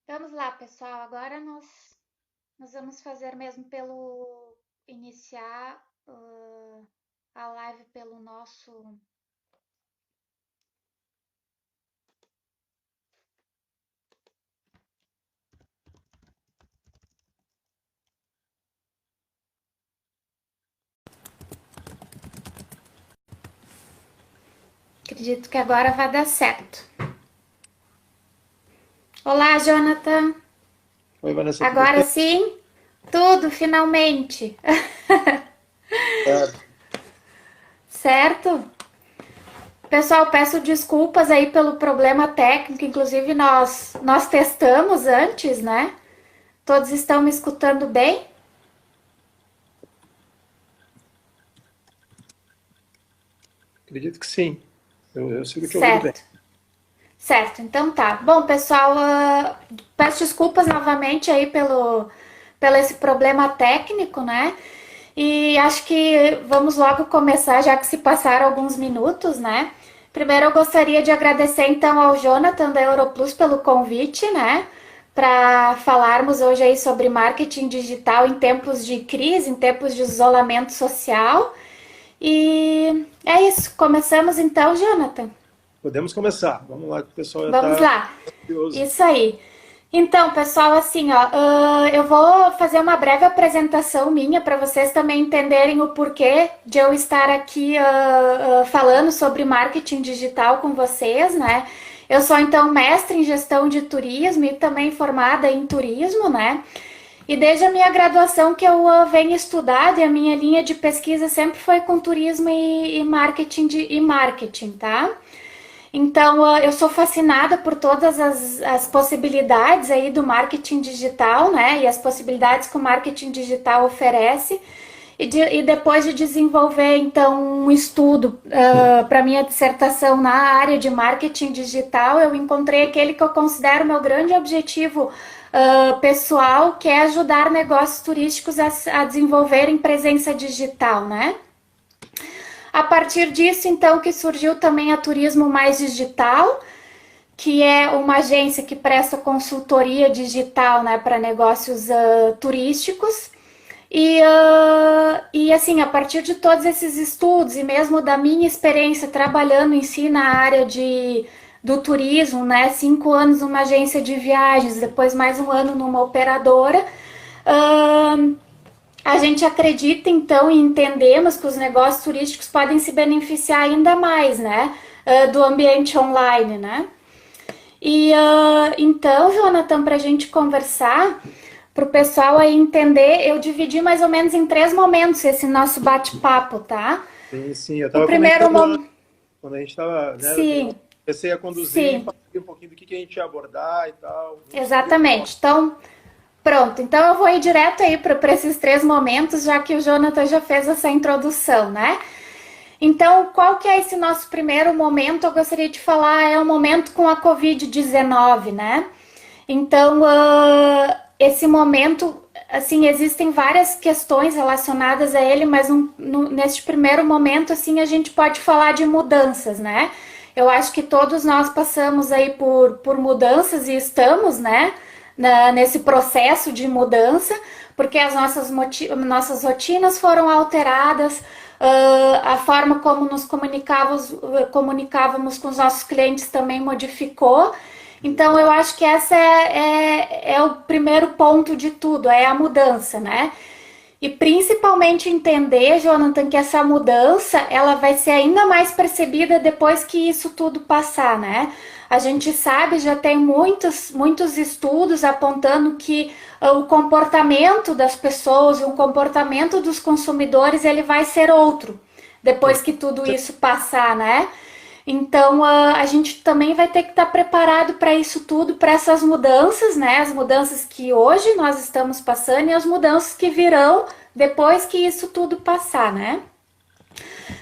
Vamos lá, pessoal. Agora nós vamos fazer mesmo pelo iniciar a live pelo nosso. Acredito que agora vai dar certo. Olá, Jonathan. Oi, Vanessa, tudo Agora bem? sim, tudo finalmente. Certo. Certo? Pessoal, peço desculpas aí pelo problema técnico. Inclusive nós testamos antes, né? Todos estão me escutando bem? Acredito que sim. Eu sigo te ouvindo bem. Certo. Certo, então tá. Bom, pessoal, peço desculpas novamente aí pelo esse problema técnico, né? E acho que vamos logo começar, já que se passaram alguns minutos, né? Primeiro eu gostaria de agradecer então ao Jonathan da Europlus pelo convite, né? Para falarmos hoje aí sobre marketing digital em tempos de crise, em tempos de isolamento social. E é isso. Começamos então, Jonathan. Podemos começar. Vamos lá, que o pessoal já Vamos está lá. curioso. Isso aí. Então, pessoal, assim, ó, eu vou fazer uma breve apresentação minha para vocês também entenderem o porquê de eu estar aqui falando sobre marketing digital com vocês, né? Eu sou então mestre em gestão de turismo e também formada em turismo, né? E desde a minha graduação que eu venho estudado e a minha linha de pesquisa sempre foi com turismo e marketing e marketing, tá? Então, eu sou fascinada por todas as possibilidades aí do marketing digital, né? E as possibilidades que o marketing digital oferece. E depois de desenvolver, então, um estudo para minha dissertação na área de marketing digital, eu encontrei aquele que eu considero meu grande objetivo pessoal, que é ajudar negócios turísticos a desenvolverem presença digital, né? A partir disso, então, que surgiu também a Turismo Mais Digital, que é uma agência que presta consultoria digital, né, para negócios turísticos. E assim, a partir de todos esses estudos e mesmo da minha experiência trabalhando em si na área do turismo, né, 5 anos numa agência de viagens, depois mais um ano numa operadora, uh, a gente acredita então e entendemos que os negócios turísticos podem se beneficiar ainda mais, né, do ambiente online, né? E então, Jonathan, para a gente conversar, para o pessoal aí entender, eu dividi mais ou menos em 3 momentos esse nosso bate-papo, tá? Sim, sim. Eu O estava primeiro comentando momento. antes, quando a gente estava, né, eu Sim, comecei a conduzir e sim, falei um pouquinho do que a gente ia abordar e tal. Muito, muito bom. exatamente. Então, pronto. Então eu vou ir direto aí para esses 3 momentos, já que o Jonathan já fez essa introdução, né? Então, qual que é esse nosso primeiro momento? Eu gostaria de falar, é o momento com a Covid-19, né? Então, esse momento, assim, existem várias questões relacionadas a ele, mas neste primeiro momento, assim, a gente pode falar de mudanças, né? Eu acho que todos nós passamos aí por mudanças e estamos, né, nesse processo de mudança, porque as nossas rotinas foram alteradas, a forma como nos comunicávamos com os nossos clientes também modificou. Então, eu acho que essa é o primeiro ponto de tudo, é a mudança, né? E principalmente entender, Jonathan, que essa mudança ela vai ser ainda mais percebida depois que isso tudo passar, né? A gente sabe, já tem muitos estudos apontando que o comportamento das pessoas, o comportamento dos consumidores, ele vai ser outro Com depois que tudo isso passar, né? Então a gente também vai ter que estar preparado para isso tudo, para essas mudanças, né? As mudanças que hoje nós estamos passando e as mudanças que virão depois que isso tudo passar, né?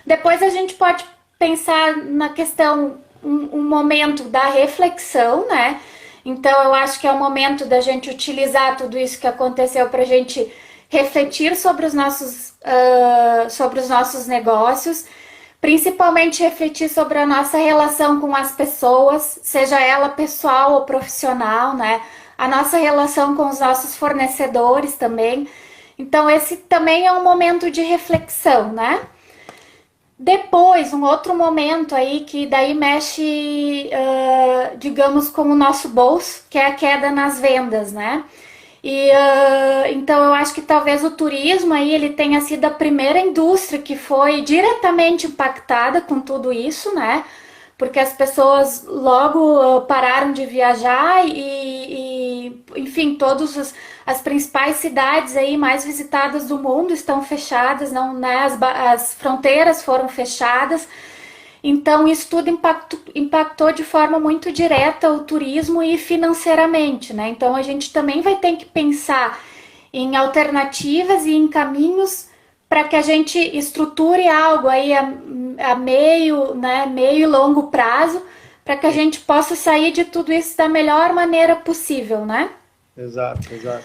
Depois a gente pode pensar na questão, um momento da reflexão, né? Então eu acho que é o momento da gente utilizar tudo isso que aconteceu para a gente refletir sobre os nossos negócios, principalmente refletir sobre a nossa relação com as pessoas, seja ela pessoal ou profissional, né? a nossa relação com os nossos fornecedores também. Então, esse também é um momento de reflexão, né? Depois, um outro momento aí que daí mexe, digamos, com o nosso bolso, que é a queda nas vendas, né? E então eu acho que talvez o turismo aí ele tenha sido a primeira indústria que foi diretamente impactada com tudo isso, né? Porque as pessoas logo pararam de viajar enfim, todas as principais cidades aí mais visitadas do mundo estão fechadas, não, né? As fronteiras foram fechadas. Então, isso tudo impactou de forma muito direta o turismo e financeiramente, né? Então, a gente também vai ter que pensar em alternativas e em caminhos para que a gente estruture algo aí a meio, né, meio e longo prazo, para que a gente possa sair de tudo isso da melhor maneira possível, né? Exato, exato.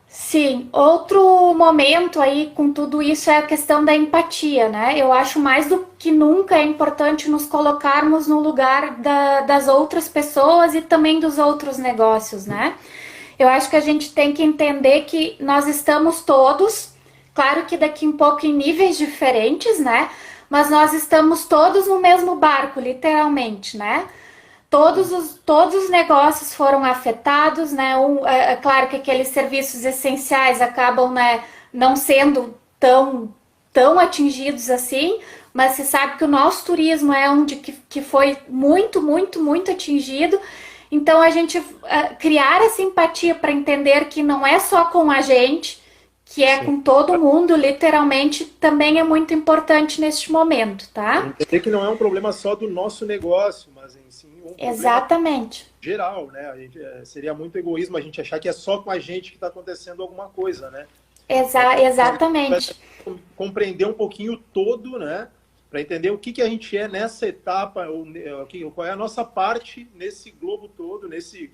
Sim, outro momento aí com tudo isso é a questão da empatia, né? Eu acho mais do que nunca é importante nos colocarmos no lugar das outras pessoas e também dos outros negócios, né? Eu acho que a gente tem que entender que nós estamos todos, claro que daqui um pouco em níveis diferentes, né? Mas nós estamos todos no mesmo barco, literalmente, né? Todos os negócios foram afetados, né? É claro que aqueles serviços essenciais acabam, né, não sendo tão atingidos assim, mas se sabe que o nosso turismo é um que foi muito atingido. Então a gente criar essa empatia para entender que não é só com a gente, que é Sim. com todo mundo, literalmente, também é muito importante neste momento, tá? Entender que não é um problema só do nosso negócio, mas em si um problema Exatamente. geral, né? A gente, seria muito egoísmo a gente achar que é só com a gente que está acontecendo alguma coisa, né? Exatamente. Compreender um pouquinho o todo, né? Para entender o que a gente é nessa etapa, qual é a nossa parte nesse globo todo, nesse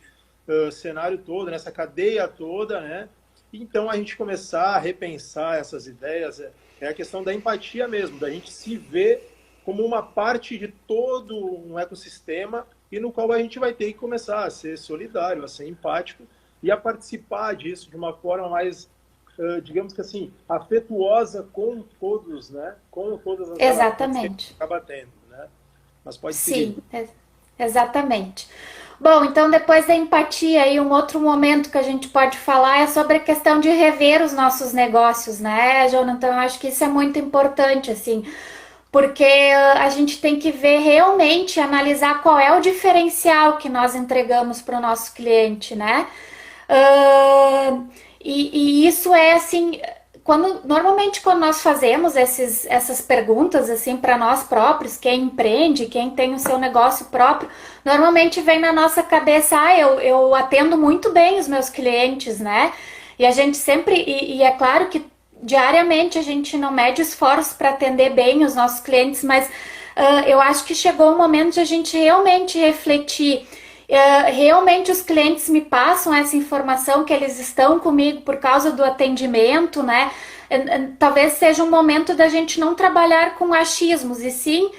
cenário todo, nessa cadeia toda, né? Então a gente começar a repensar essas ideias é a questão da empatia mesmo, da gente se ver como uma parte de todo um ecossistema e no qual a gente vai ter que começar a ser solidário, a ser empático e a participar disso de uma forma mais, digamos que assim, afetuosa com todos, né? Com todas as relações que a gente Exatamente. acaba tendo, né? Mas pode seguir. Sim, exatamente. Bom, então depois da empatia aí um outro momento que a gente pode falar é sobre a questão de rever os nossos negócios, né, Jonathan? Eu acho que isso é muito importante, assim, porque a gente tem que ver realmente, analisar qual é o diferencial que nós entregamos para o nosso cliente, né? Uh, e isso é assim, normalmente quando nós fazemos essas perguntas assim para nós próprios, quem empreende, quem tem o seu negócio próprio, normalmente vem na nossa cabeça, eu atendo muito bem os meus clientes, né? E a gente sempre, e é claro que diariamente a gente não mede esforços para atender bem os nossos clientes, mas eu acho que chegou o momento de a gente realmente refletir. Realmente os clientes me passam essa informação que eles estão comigo por causa do atendimento, né? Talvez seja um momento da gente não trabalhar com achismos e sim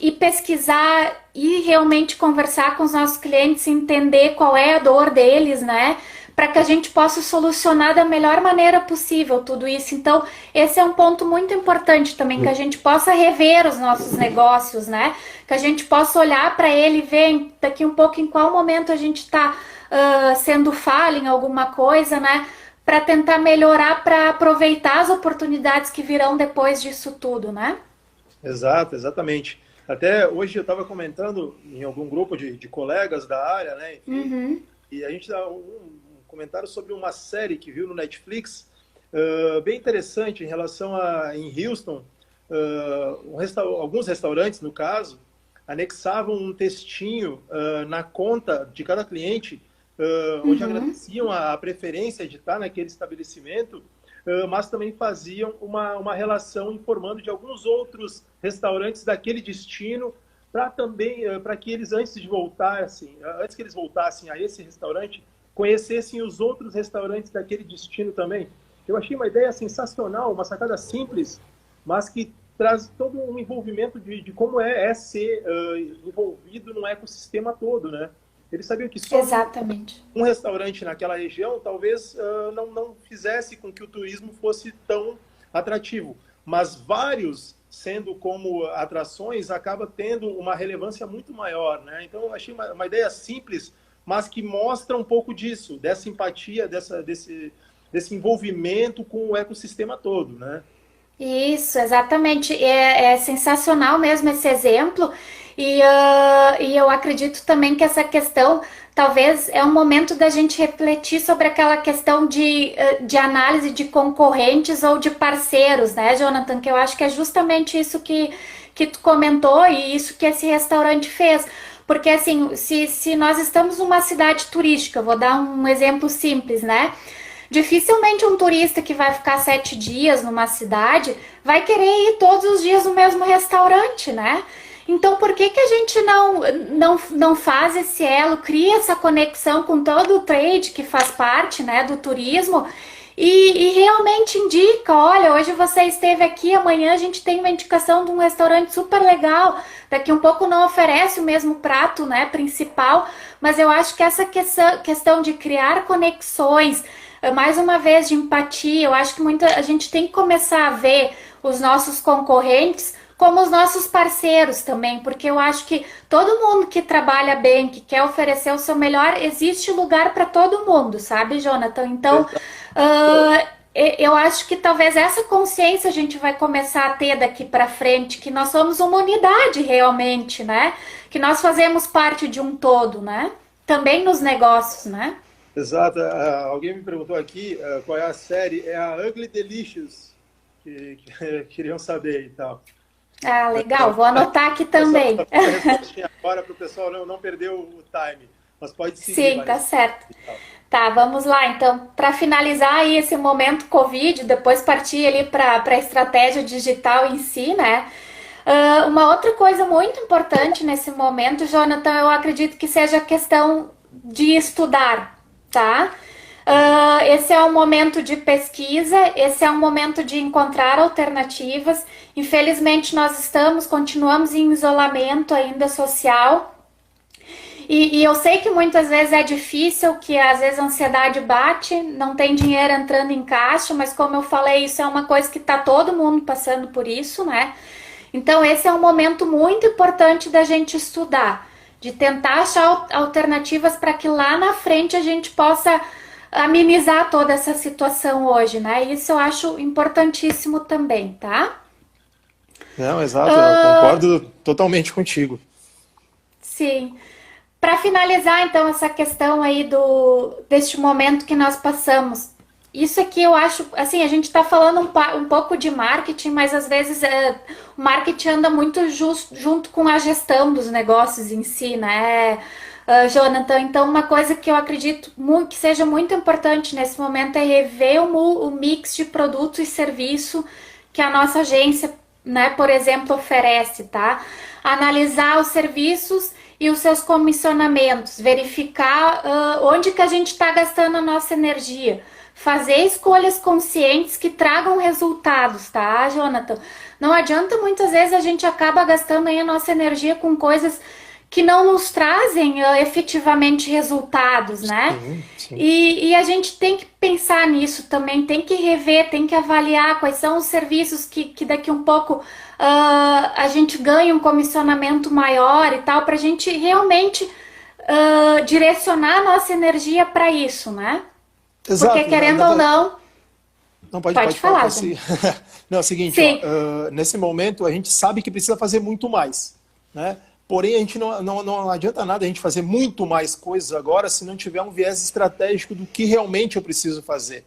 e pesquisar e realmente conversar com os nossos clientes, entender qual é a dor deles, né? Para que a gente possa solucionar da melhor maneira possível tudo isso. Então, esse é um ponto muito importante também, que a gente possa rever os nossos negócios, né? Que a gente possa olhar para ele e ver daqui um pouco em qual momento a gente está sendo falha em alguma coisa, né? Para tentar melhorar, para aproveitar as oportunidades que virão depois disso tudo, né? Exato, exatamente. Até hoje eu estava comentando em algum grupo de colegas da área, né? Enfim, e a gente dá um comentário sobre uma série que viu no Netflix, bem interessante em relação a, em Houston, alguns restaurantes, no caso, anexavam um textinho na conta de cada cliente, onde agradeciam a preferência de estar naquele estabelecimento, mas também faziam uma relação informando de alguns outros restaurantes daquele destino, para também, para que eles antes que eles voltassem a esse restaurante, conhecessem os outros restaurantes daquele destino também. Eu achei uma ideia sensacional, uma sacada simples, mas que traz todo um envolvimento de como é ser envolvido num ecossistema todo, né? Eles sabiam que só Exatamente. um restaurante naquela região talvez não fizesse com que o turismo fosse tão atrativo, mas vários sendo como atrações acaba tendo uma relevância muito maior, né? Então eu achei uma ideia simples, mas que mostra um pouco disso, dessa empatia, desse envolvimento com o ecossistema todo, né? Isso, exatamente. É sensacional mesmo esse exemplo. E eu acredito também que essa questão, talvez, é um momento da gente refletir sobre aquela questão de análise de concorrentes ou de parceiros, né, Jonathan? Que eu acho que é justamente isso que tu comentou e isso que esse restaurante fez. Porque, assim, se nós estamos numa cidade turística, vou dar um exemplo simples, né? Dificilmente um turista que vai ficar 7 dias numa cidade vai querer ir todos os dias no mesmo restaurante, né? Então, por que que a gente não faz esse elo, cria essa conexão com todo o trade que faz parte, né, do turismo e realmente indica, olha, hoje você esteve aqui, amanhã a gente tem uma indicação de um restaurante super legal, daqui um pouco não oferece o mesmo prato, né, principal, mas eu acho que essa questão de criar conexões, mais uma vez de empatia, eu acho que a gente tem que começar a ver os nossos concorrentes como os nossos parceiros também, porque eu acho que todo mundo que trabalha bem, que quer oferecer o seu melhor, existe lugar para todo mundo, sabe, Jonathan? Então, eu acho que talvez essa consciência a gente vai começar a ter daqui para frente, que nós somos uma unidade realmente, né? Que nós fazemos parte de um todo, né? Também nos negócios, né? Exato. Alguém me perguntou aqui qual é a série. É a Ugly Delicious, que queriam saber e tal. Ah, legal. Vou anotar aqui também. Só a respostinha agora para o pessoal não perder o time. Mas pode seguir. Sim, tá certo. Tá, vamos lá. Então, para finalizar aí esse momento Covid, depois partir ali para a estratégia digital em si, né? Uma outra coisa muito importante nesse momento, Jonathan, eu acredito que seja a questão de estudar, tá? Esse é um momento de pesquisa, esse é um momento de encontrar alternativas. Infelizmente, nós continuamos em isolamento ainda social. E eu sei que muitas vezes é difícil, que às vezes a ansiedade bate, não tem dinheiro entrando em caixa, mas como eu falei, isso é uma coisa que está todo mundo passando por isso, né? Então, esse é um momento muito importante da gente estudar, de tentar achar alternativas para que lá na frente a gente possa amenizar toda essa situação hoje, né? Isso eu acho importantíssimo também, tá? Não, exato, eu concordo totalmente contigo. Sim. Para finalizar, então, essa questão aí deste momento que nós passamos, isso aqui eu acho, assim, a gente está falando um pouco de marketing, mas às vezes o marketing anda muito junto com a gestão dos negócios em si, né, Jonathan? Então, uma coisa que eu acredito que seja muito importante nesse momento é rever o mix de produto e serviço que a nossa agência, né, por exemplo, oferece, tá? Analisar os serviços e os seus comissionamentos, verificar onde que a gente está gastando a nossa energia, fazer escolhas conscientes que tragam resultados, tá, Jonathan? Não adianta, muitas vezes a gente acaba gastando aí a nossa energia com coisas que não nos trazem efetivamente resultados, né? Sim, sim. E a gente tem que pensar nisso também, tem que rever, tem que avaliar quais são os serviços que daqui um pouco a gente ganha um comissionamento maior e tal, para a gente realmente direcionar a nossa energia para isso, né? Exato. Porque querendo ou não... Não, pode falar. Assim. Não, é o seguinte, nesse momento a gente sabe que precisa fazer muito mais, né? Porém, a gente não adianta nada a gente fazer muito mais coisas agora se não tiver um viés estratégico do que realmente eu preciso fazer.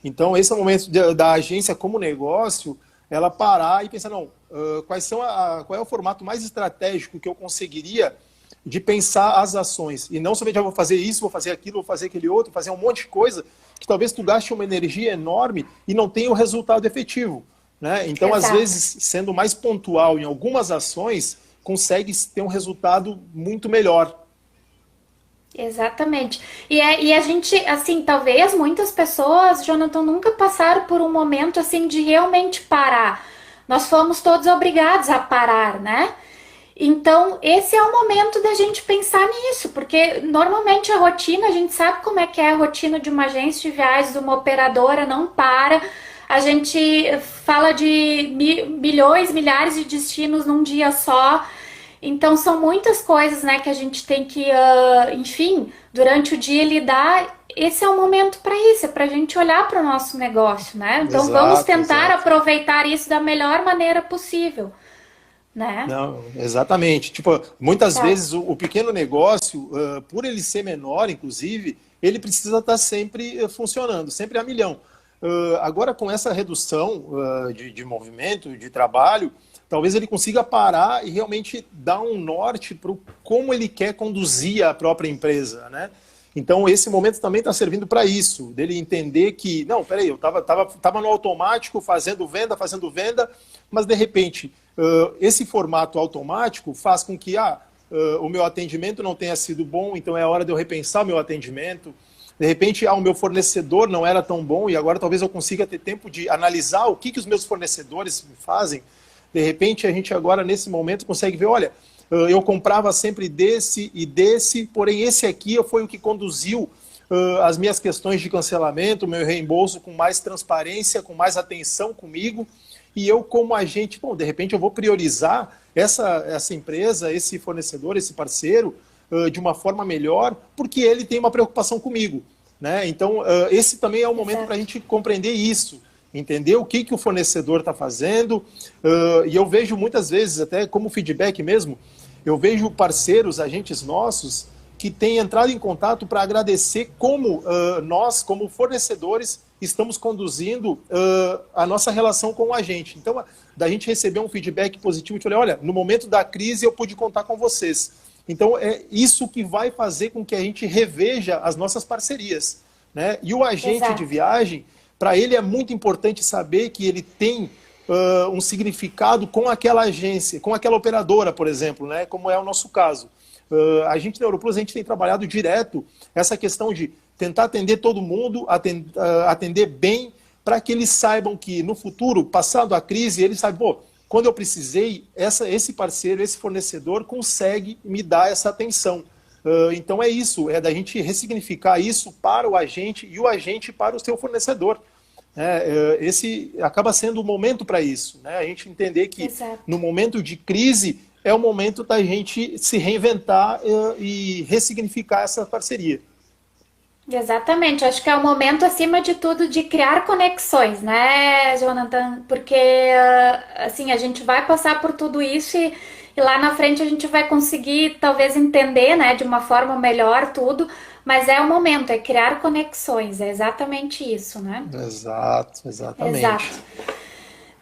Então, esse é o momento da agência como negócio, ela parar e pensar, não, qual é o formato mais estratégico que eu conseguiria de pensar as ações. E não somente eu vou fazer isso, vou fazer aquilo, vou fazer aquele outro, fazer um monte de coisa, que talvez tu gaste uma energia enorme e não tenha o resultado efetivo, né? Então, Exato. Às vezes, sendo mais pontual em algumas ações, consegue ter um resultado muito melhor. Exatamente. E a gente, assim, talvez muitas pessoas, Jonathan, nunca passaram por um momento, assim, de realmente parar. Nós fomos todos obrigados a parar, né? Então, esse é o momento da gente pensar nisso, porque normalmente a rotina, a gente sabe como é que é a rotina de uma agência de viagens, de uma operadora, não para. A gente fala de milhões, milhares de destinos num dia só. Então, são muitas coisas, né, que a gente tem que, enfim, durante o dia lidar. Esse é o momento para isso, é para a gente olhar para o nosso negócio, né? Então, vamos Exato, tentar exato. aproveitar isso da melhor maneira possível, né? Não, exatamente. Tipo, muitas Tá. vezes o pequeno negócio, por ele ser menor, inclusive, ele precisa estar sempre funcionando, sempre a milhão. Agora, com essa redução de movimento, de trabalho, talvez ele consiga parar e realmente dar um norte para como ele quer conduzir a própria empresa, né? Então, esse momento também está servindo para isso, dele entender que, não, peraí, eu estava no automático, fazendo venda, mas de repente, esse formato automático faz com que o meu atendimento não tenha sido bom, então é hora de eu repensar o meu atendimento. De repente, o meu fornecedor não era tão bom e agora talvez eu consiga ter tempo de analisar o que os meus fornecedores me fazem. De repente, a gente agora, nesse momento, consegue ver, olha, eu comprava sempre desse e desse, porém esse aqui foi o que conduziu as minhas questões de cancelamento, o meu reembolso com mais transparência, com mais atenção comigo, e eu como agente, bom, de repente eu vou priorizar essa empresa, esse fornecedor, esse parceiro, de uma forma melhor, porque ele tem uma preocupação comigo, né? Então, esse também é o momento para a Exato. gente compreender isso, entender o que o fornecedor está fazendo, e eu vejo muitas vezes, até como feedback mesmo, eu vejo parceiros, agentes nossos, que têm entrado em contato para agradecer como nós, como fornecedores, estamos conduzindo a nossa relação com o agente. Então, da gente receber um feedback positivo, de falar, olha, no momento da crise eu pude contar com vocês. Então, é isso que vai fazer com que a gente reveja as nossas parcerias, né? E o agente de Exato. viagem, para ele é muito importante saber que ele tem um significado com aquela agência, com aquela operadora, por exemplo, né? Como é o nosso caso. A gente na Europlus, a gente tem trabalhado direto essa questão de tentar atender todo mundo, atender bem, para que eles saibam que no futuro, passado a crise, eles sabem, pô, quando eu precisei, esse parceiro, esse fornecedor consegue me dar essa atenção. Então é isso, é da gente ressignificar isso para o agente e o agente para o seu fornecedor. Esse acaba sendo o momento para isso, né? A gente entender que no Exato. momento de crise é o momento da gente se reinventar e ressignificar essa parceria. Exatamente, acho que é o momento, acima de tudo, de criar conexões, né, Jonathan? Porque, assim, a gente vai passar por tudo isso e lá na frente a gente vai conseguir, talvez, entender, né, de uma forma melhor tudo, mas é o momento, é criar conexões, é exatamente isso, né? Exato, exatamente. Exato.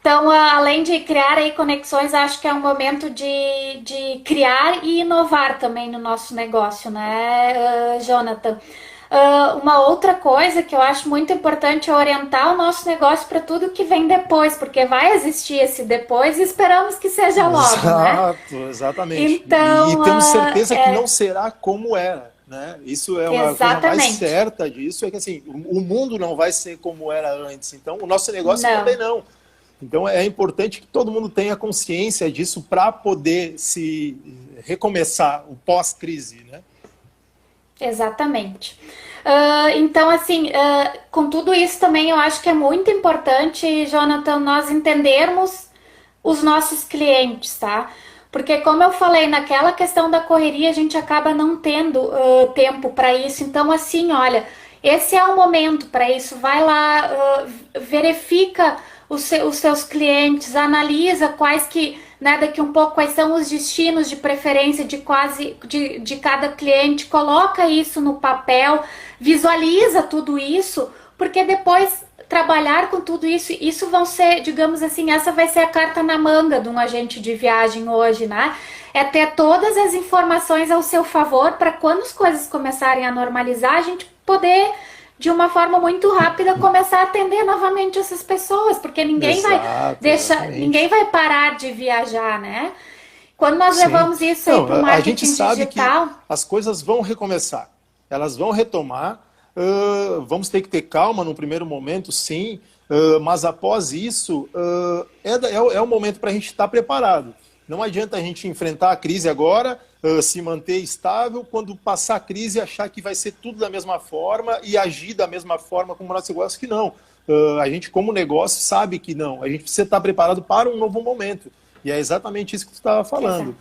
Então, além de criar aí conexões, acho que é um momento de criar e inovar também no nosso negócio, né, Jonathan? Uma outra coisa que eu acho muito importante é orientar o nosso negócio para tudo que vem depois, porque vai existir esse depois e esperamos que seja logo, né? Exato, exatamente. E Então, temos certeza que não será como era, né? Isso é uma coisa mais exatamente. certa disso, é que assim, o mundo não vai ser como era antes, então o nosso negócio também Não, não. Então é importante que todo mundo tenha consciência disso para poder se recomeçar o pós-crise, né? exatamente. Então, assim, com tudo isso também eu acho que é muito importante, Jonathan, nós entendermos os nossos clientes, tá? Porque, como eu falei, naquela questão da correria, a gente acaba não tendo tempo para isso. Então, assim, olha, esse é o momento para isso. Vai lá, verifica os seus clientes, analisa quais que, né, daqui um pouco, quais são os destinos de preferência de cada cliente, coloca isso no papel, visualiza tudo isso, porque depois trabalhar com tudo isso, isso vão ser, digamos assim, essa vai ser a carta na manga de um agente de viagem hoje, né? É ter todas as informações ao seu favor para quando as coisas começarem a normalizar, a gente poder, de uma forma muito rápida, começar a atender novamente essas pessoas, porque Exato, ninguém exatamente. vai parar de viajar, né? Quando nós Sim. levamos isso aí Não, para o a gente marketing sabe que digital, as coisas vão recomeçar, elas vão retomar. Vamos ter que ter calma no primeiro momento, sim, mas após isso é o momento para a gente estar preparado. Não adianta a gente enfrentar a crise agora, se manter estável, quando passar a crise achar que vai ser tudo da mesma forma e agir da mesma forma como o nosso negócio, que não. A gente, como negócio, sabe que não. A gente precisa estar preparado para um novo momento. E é exatamente isso que tu estava falando.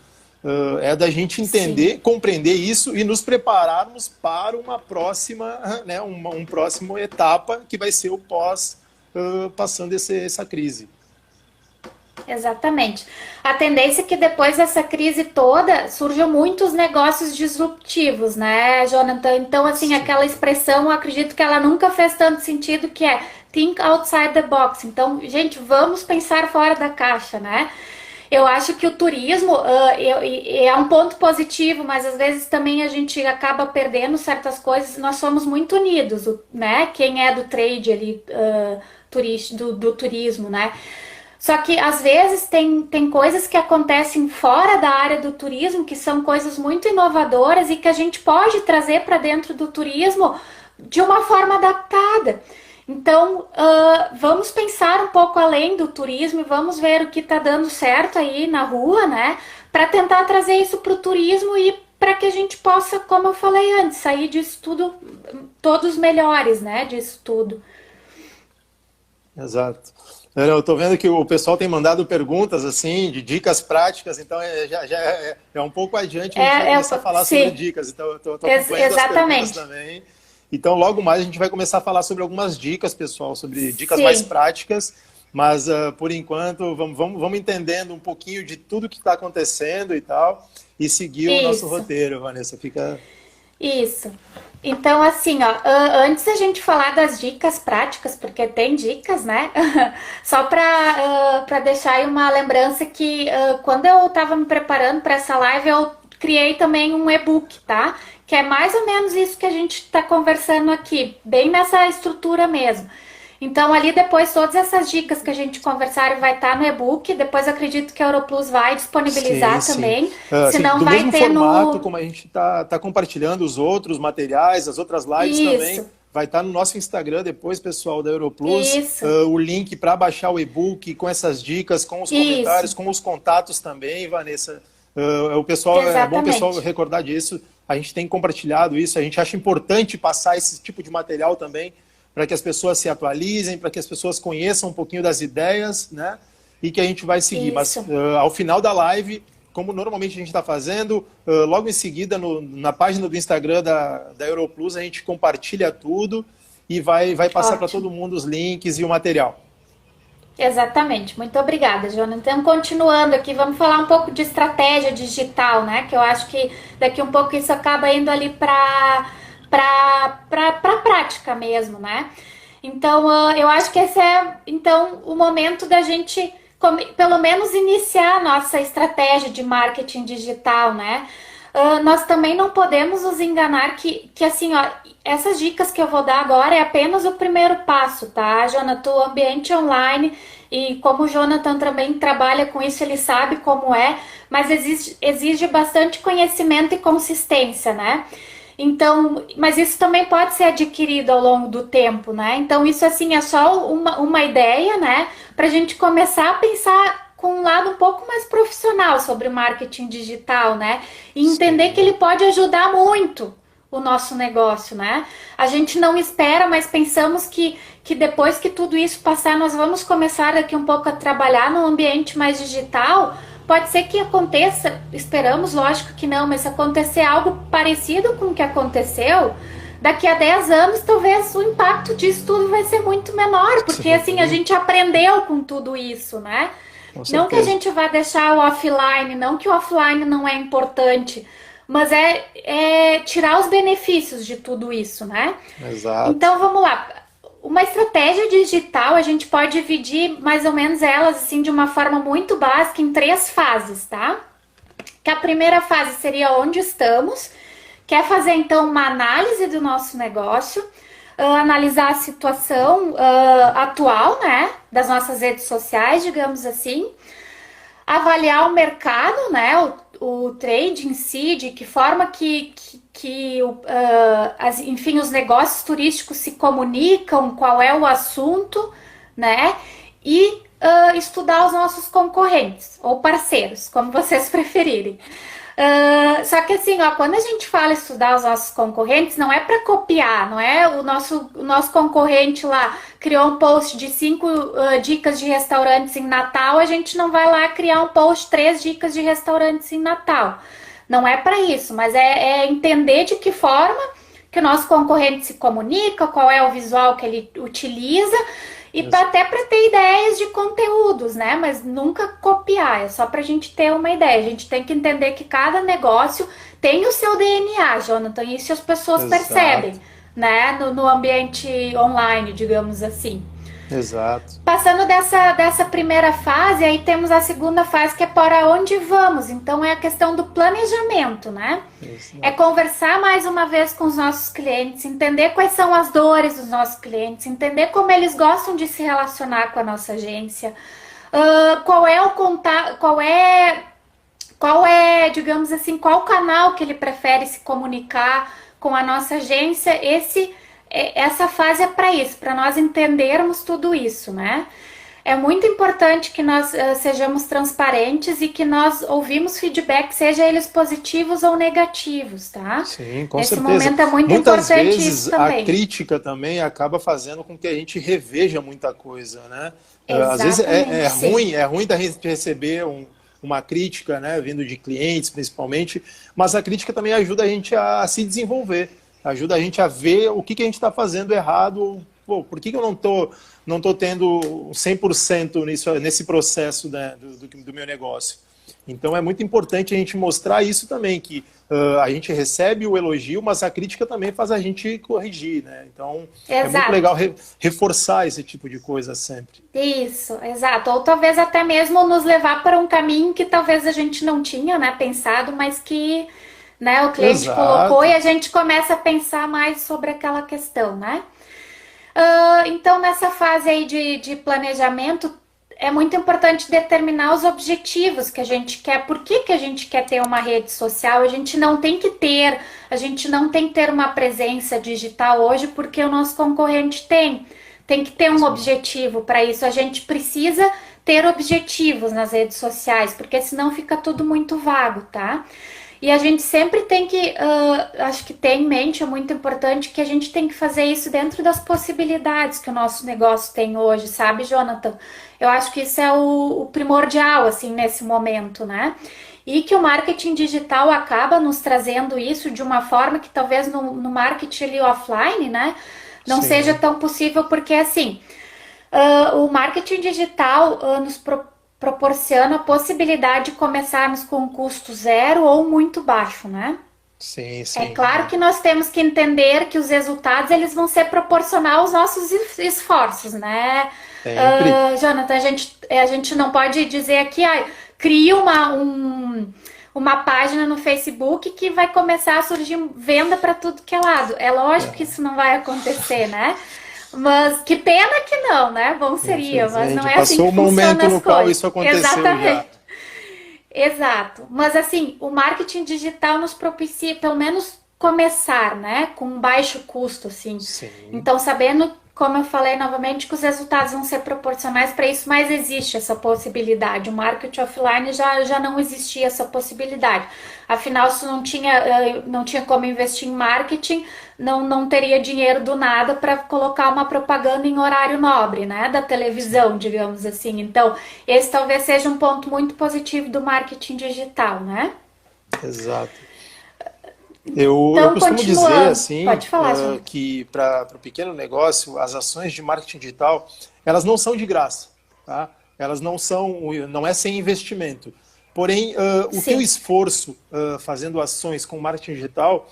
É da gente entender, compreender isso e nos prepararmos para uma próxima, né, uma próxima etapa que vai ser o pós, passando essa crise. Exatamente. A tendência é que depois dessa crise toda surjam muitos negócios disruptivos, né, Jonathan? Então, assim, Sim. aquela expressão, eu acredito que ela nunca fez tanto sentido, que é think outside the box. Então, gente, vamos pensar fora da caixa, né? Eu acho que o turismo é um ponto positivo, mas às vezes também a gente acaba perdendo certas coisas. Nós somos muito unidos, né? Quem é do trade ali, do turismo, né? Só que às vezes tem coisas que acontecem fora da área do turismo que são coisas muito inovadoras e que a gente pode trazer para dentro do turismo de uma forma adaptada. Então, vamos pensar um pouco além do turismo e vamos ver o que está dando certo aí na rua, né? Para tentar trazer isso para o turismo e para que a gente possa, como eu falei antes, sair disso tudo, todos melhores, né? Disso tudo. Exato. Eu estou vendo que o pessoal tem mandado perguntas assim, de dicas práticas, então já é um pouco adiante a gente vai começar a falar sim. sobre dicas. Então, eu estou acompanhando as perguntas também. Então, logo mais a gente vai começar a falar sobre algumas dicas, pessoal, sobre dicas mais práticas, mas por enquanto vamos entendendo um pouquinho de tudo que está acontecendo e tal, e seguir o nosso roteiro, Vanessa. Fica... Isso. Então, assim, ó, antes da gente falar das dicas práticas, porque tem dicas, né? Só para deixar aí uma lembrança que quando eu estava me preparando para essa live, eu criei também um e-book, tá? Que é mais ou menos isso que a gente está conversando aqui, bem nessa estrutura mesmo. Então, ali depois, todas essas dicas que a gente conversar vai estar no e-book. Depois, acredito que a Europlus vai disponibilizar também. Senão, do vai mesmo ter formato, no... como a gente tá compartilhando os outros materiais, as outras lives também, vai estar no nosso Instagram depois, pessoal, da Europlus. O link para baixar o e-book com essas dicas, com os comentários, com os contatos também, Vanessa. O pessoal, é bom o pessoal recordar disso. A gente tem compartilhado isso, a gente acha importante passar esse tipo de material também, para que as pessoas se atualizem, para que as pessoas conheçam um pouquinho das ideias, né? E que a gente vai seguir. Mas ao final da live, como normalmente a gente está fazendo, logo em seguida, na página do Instagram da Europlus, a gente compartilha tudo e vai passar para todo mundo os links e o material. Exatamente. Muito obrigada, Jonathan. Então, continuando aqui, vamos falar um pouco de estratégia digital, né? Que eu acho que daqui um pouco isso acaba indo ali para prática mesmo, né? Então, eu acho que esse é, então, o momento da gente, pelo menos, iniciar a nossa estratégia de marketing digital, né? Nós também não podemos nos enganar que assim, ó, essas dicas que eu vou dar agora é apenas o primeiro passo, tá, Jonathan? O ambiente online, e como o Jonathan também trabalha com isso, ele sabe como é, mas exige bastante conhecimento e consistência, né? Então, mas isso também pode ser adquirido ao longo do tempo, né? Então, isso assim é só uma ideia, né? Para a gente começar a pensar com um lado um pouco mais profissional sobre o marketing digital, né? E entender que ele pode ajudar muito o nosso negócio, né? A gente não espera, mas pensamos que depois que tudo isso passar, nós vamos começar daqui um pouco a trabalhar num ambiente mais digital. Pode ser que aconteça, esperamos, lógico que não, mas se acontecer algo parecido com o que aconteceu, daqui a 10 anos, talvez o impacto disso tudo vai ser muito menor, porque assim, a gente aprendeu com tudo isso, né? Não que a gente vá deixar o offline, não que o offline não é importante, mas é tirar os benefícios de tudo isso, né? Exato. Então, vamos lá. Uma estratégia digital, a gente pode dividir mais ou menos elas assim de uma forma muito básica em 3 fases, tá? Que a primeira fase seria onde estamos, que é fazer então uma análise do nosso negócio, analisar a situação atual, né, das nossas redes sociais, digamos assim, avaliar o mercado, né, o trade em si, de que forma enfim, os negócios turísticos se comunicam, qual é o assunto, né? E estudar os nossos concorrentes, ou parceiros, como vocês preferirem. Só que assim, ó, quando a gente fala estudar os nossos concorrentes, não é para copiar, não é o nosso concorrente lá criou um post de 5 dicas de restaurantes em Natal, a gente não vai lá criar um post 3 dicas de restaurantes em Natal. Não é para isso, mas é entender de que forma que o nosso concorrente se comunica, qual é o visual que ele utiliza, e até para ter ideias de conteúdos, né? Mas nunca copiar, é só para a gente ter uma ideia. A gente tem que entender que cada negócio tem o seu DNA, Jonathan, e isso as pessoas percebem, né? No ambiente online, digamos assim. Exato. Passando dessa primeira fase, aí temos a segunda fase, que é para onde vamos. Então, é a questão do planejamento, né? Exato. É conversar mais uma vez com os nossos clientes, entender quais são as dores dos nossos clientes, entender como eles gostam de se relacionar com a nossa agência, qual é o contato, digamos assim, qual canal que ele prefere se comunicar com a nossa agência. Essa fase é para isso, para nós entendermos tudo isso, né? É muito importante que nós sejamos transparentes e que nós ouvimos feedback, seja eles positivos ou negativos, tá? Sim, com Nesse certeza. momento é muito Muitas importante vezes isso também. a crítica também acaba fazendo com que a gente reveja muita coisa, né? Às Exatamente, vezes é ruim da gente receber uma crítica, né, vindo de clientes principalmente, mas a crítica também ajuda a gente a se desenvolver, ajuda a gente a ver o que a gente está fazendo errado. Pô, por que eu não tô tendo 100% nesse processo, né, do meu negócio? Então é muito importante a gente mostrar isso também, que a gente recebe o elogio, mas a crítica também faz a gente corrigir, né? Então é muito legal reforçar esse tipo de coisa sempre. Isso, exato. Ou talvez até mesmo nos levar para um caminho que talvez a gente não tinha, né, pensado, mas que, né, o cliente colocou e a gente começa a pensar mais sobre aquela questão, né? Então, nessa fase aí de planejamento, é muito importante determinar os objetivos que a gente quer. Por que a gente quer ter uma rede social? A gente não tem que ter uma presença digital hoje porque o nosso concorrente tem. Tem que ter um objetivo para isso. A gente precisa ter objetivos nas redes sociais, porque senão fica tudo muito vago, tá? E a gente sempre tem que, acho que ter em mente, é muito importante, que a gente tem que fazer isso dentro das possibilidades que o nosso negócio tem hoje, sabe, Jonathan? Eu acho que isso é o primordial, assim, nesse momento, né? E que o marketing digital acaba nos trazendo isso de uma forma que talvez no marketing ali offline, né, não seja tão possível, porque, assim, o marketing digital nos proporciona a possibilidade de começarmos com um custo zero ou muito baixo, né? Sim, sim. É claro que nós temos que entender que os resultados eles vão ser proporcional aos nossos esforços, né? Jonathan, a gente não pode dizer aqui, cria uma página no Facebook que vai começar a surgir venda para tudo que é lado. É lógico que isso não vai acontecer, né? Mas que pena que não, né? Bom seria, mas não é assim que funciona as coisas. Passou o momento no qual isso aconteceu. Exatamente. Já. Exato. Mas assim, o marketing digital nos propicia, pelo menos, começar, né? Com um baixo custo, assim. Sim. Então, sabendo, como eu falei novamente, que os resultados vão ser proporcionais para isso, mas existe essa possibilidade. O marketing offline já não existia essa possibilidade. Afinal, se não tinha como investir em marketing, não teria dinheiro do nada para colocar uma propaganda em horário nobre, né? Da televisão, digamos assim. Então, esse talvez seja um ponto muito positivo do marketing digital, né? Exato. Eu costumo dizer assim, que para o pequeno negócio, as ações de marketing digital, elas não são de graça, tá? Elas não é sem investimento. Porém, o teu esforço fazendo ações com marketing digital,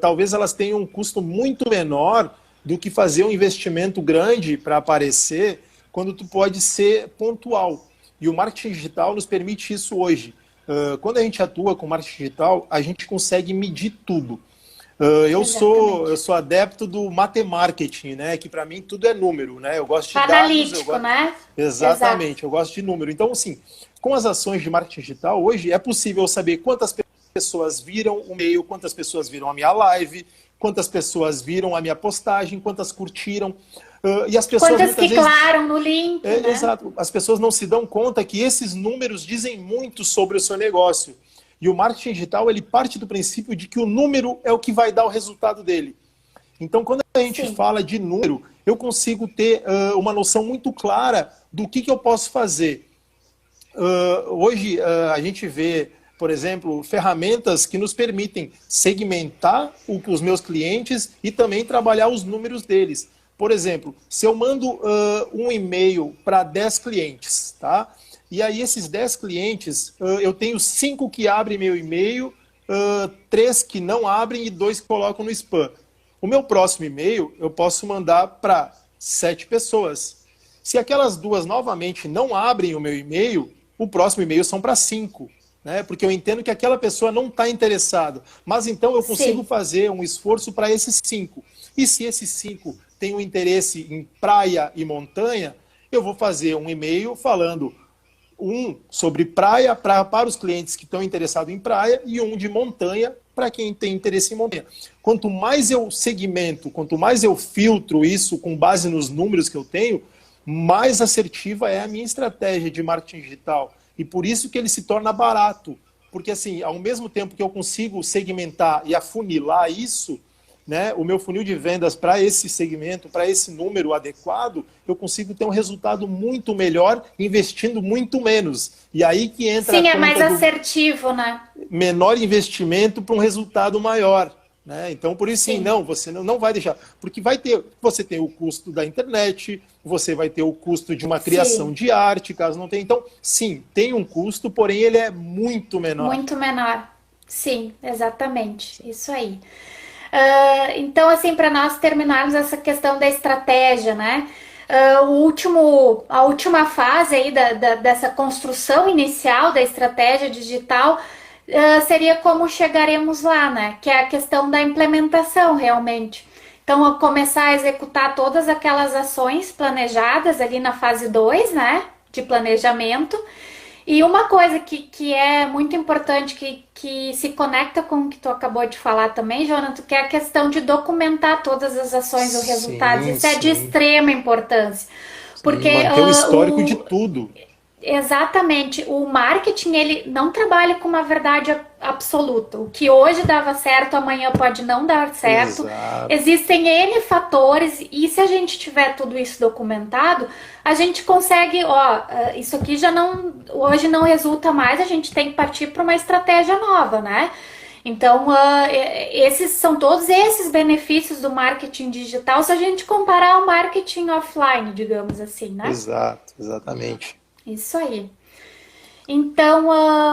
talvez elas tenham um custo muito menor do que fazer um investimento grande para aparecer, quando tu pode ser pontual. E o marketing digital nos permite isso hoje. Quando a gente atua com marketing digital, a gente consegue medir tudo. Eu sou adepto do matemarketing, né? Que para mim tudo é número, né? Eu gosto de analítico, né? Exatamente, exato. Eu gosto de número. Então, assim, com as ações de marketing digital, hoje é possível saber quantas pessoas viram o e-mail, quantas pessoas viram a minha live, quantas pessoas viram a minha postagem, quantas curtiram. E as pessoas Quantas muitas clicaram no link, né? Exato. As pessoas não se dão conta que esses números dizem muito sobre o seu negócio. E o marketing digital, ele parte do princípio de que o número é o que vai dar o resultado dele. Então, quando a gente fala de número, eu consigo ter uma noção muito clara do que eu posso fazer. Hoje, a gente vê, por exemplo, ferramentas que nos permitem segmentar os meus clientes e também trabalhar os números deles. Por exemplo, se eu mando um e-mail para 10 clientes, tá? E aí esses 10 clientes, eu tenho 5 que abrem meu e-mail, 3 que não abrem e 2 que colocam no spam. O meu próximo e-mail eu posso mandar para 7 pessoas. Se aquelas 2 novamente não abrem o meu e-mail, o próximo e-mail são para 5. Né? Porque eu entendo que aquela pessoa não está interessada. Mas então eu consigo fazer um esforço para esses 5. E se esses 5 têm um interesse em praia e montanha, eu vou fazer um e-mail falando um sobre praia para os clientes que estão interessados em praia e um de montanha para quem tem interesse em montanha. Quanto mais eu segmento, quanto mais eu filtro isso com base nos números que eu tenho, mais assertiva é a minha estratégia de marketing digital. E por isso que ele se torna barato. Porque, assim, ao mesmo tempo que eu consigo segmentar e afunilar isso, né, o meu funil de vendas para esse segmento, para esse número adequado, eu consigo ter um resultado muito melhor investindo muito menos. E aí que entra Sim, é mais assertivo, né? Menor investimento para um resultado maior. Né? Então, por isso, sim, não, você não vai deixar. Porque você tem o custo da internet, você vai ter o custo de uma criação de arte, caso não tenha. Então, sim, tem um custo, porém ele é muito menor. Muito menor. Sim, exatamente. Isso aí. Então, assim, para nós terminarmos essa questão da estratégia, né? A última fase aí dessa construção inicial da estratégia digital seria como chegaremos lá, né? Que é a questão da implementação, realmente. Então, começar a executar todas aquelas ações planejadas ali na fase 2, né? De planejamento. E uma coisa que é muito importante, que se conecta com o que tu acabou de falar também, Jonathan, que é a questão de documentar todas as ações ou resultados. Isso é de extrema importância. Porque manter o histórico de tudo. Exatamente. O marketing, ele não trabalha com uma verdade absoluta. O que hoje dava certo, amanhã pode não dar certo. Exato. Existem N fatores e se a gente tiver tudo isso documentado, a gente consegue, isso aqui hoje não resulta mais, a gente tem que partir para uma estratégia nova, né? Então, são todos esses benefícios do marketing digital se a gente comparar ao marketing offline, digamos assim, né? Exato, exatamente. Isso aí. Então,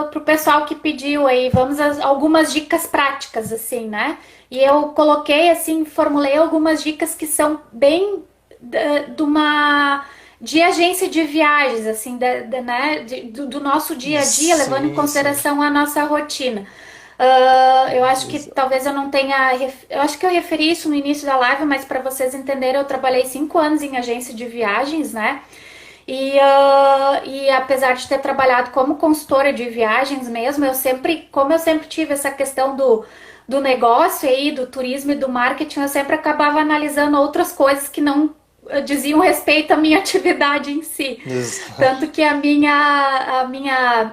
pro pessoal que pediu aí, vamos a algumas dicas práticas, assim, né? E eu coloquei, assim, formulei algumas dicas que são bem de agência de viagens, assim, né? do nosso dia a dia, levando em consideração a nossa rotina. Eu acho que talvez eu não tenha... Eu acho que eu referi isso no início da live, mas para vocês entenderem, eu trabalhei 5 anos em agência de viagens, né? E apesar de ter trabalhado como consultora de viagens mesmo, como eu sempre tive essa questão do negócio aí, do turismo e do marketing, eu sempre acabava analisando outras coisas que não diziam respeito à minha atividade em si. Exato. Tanto que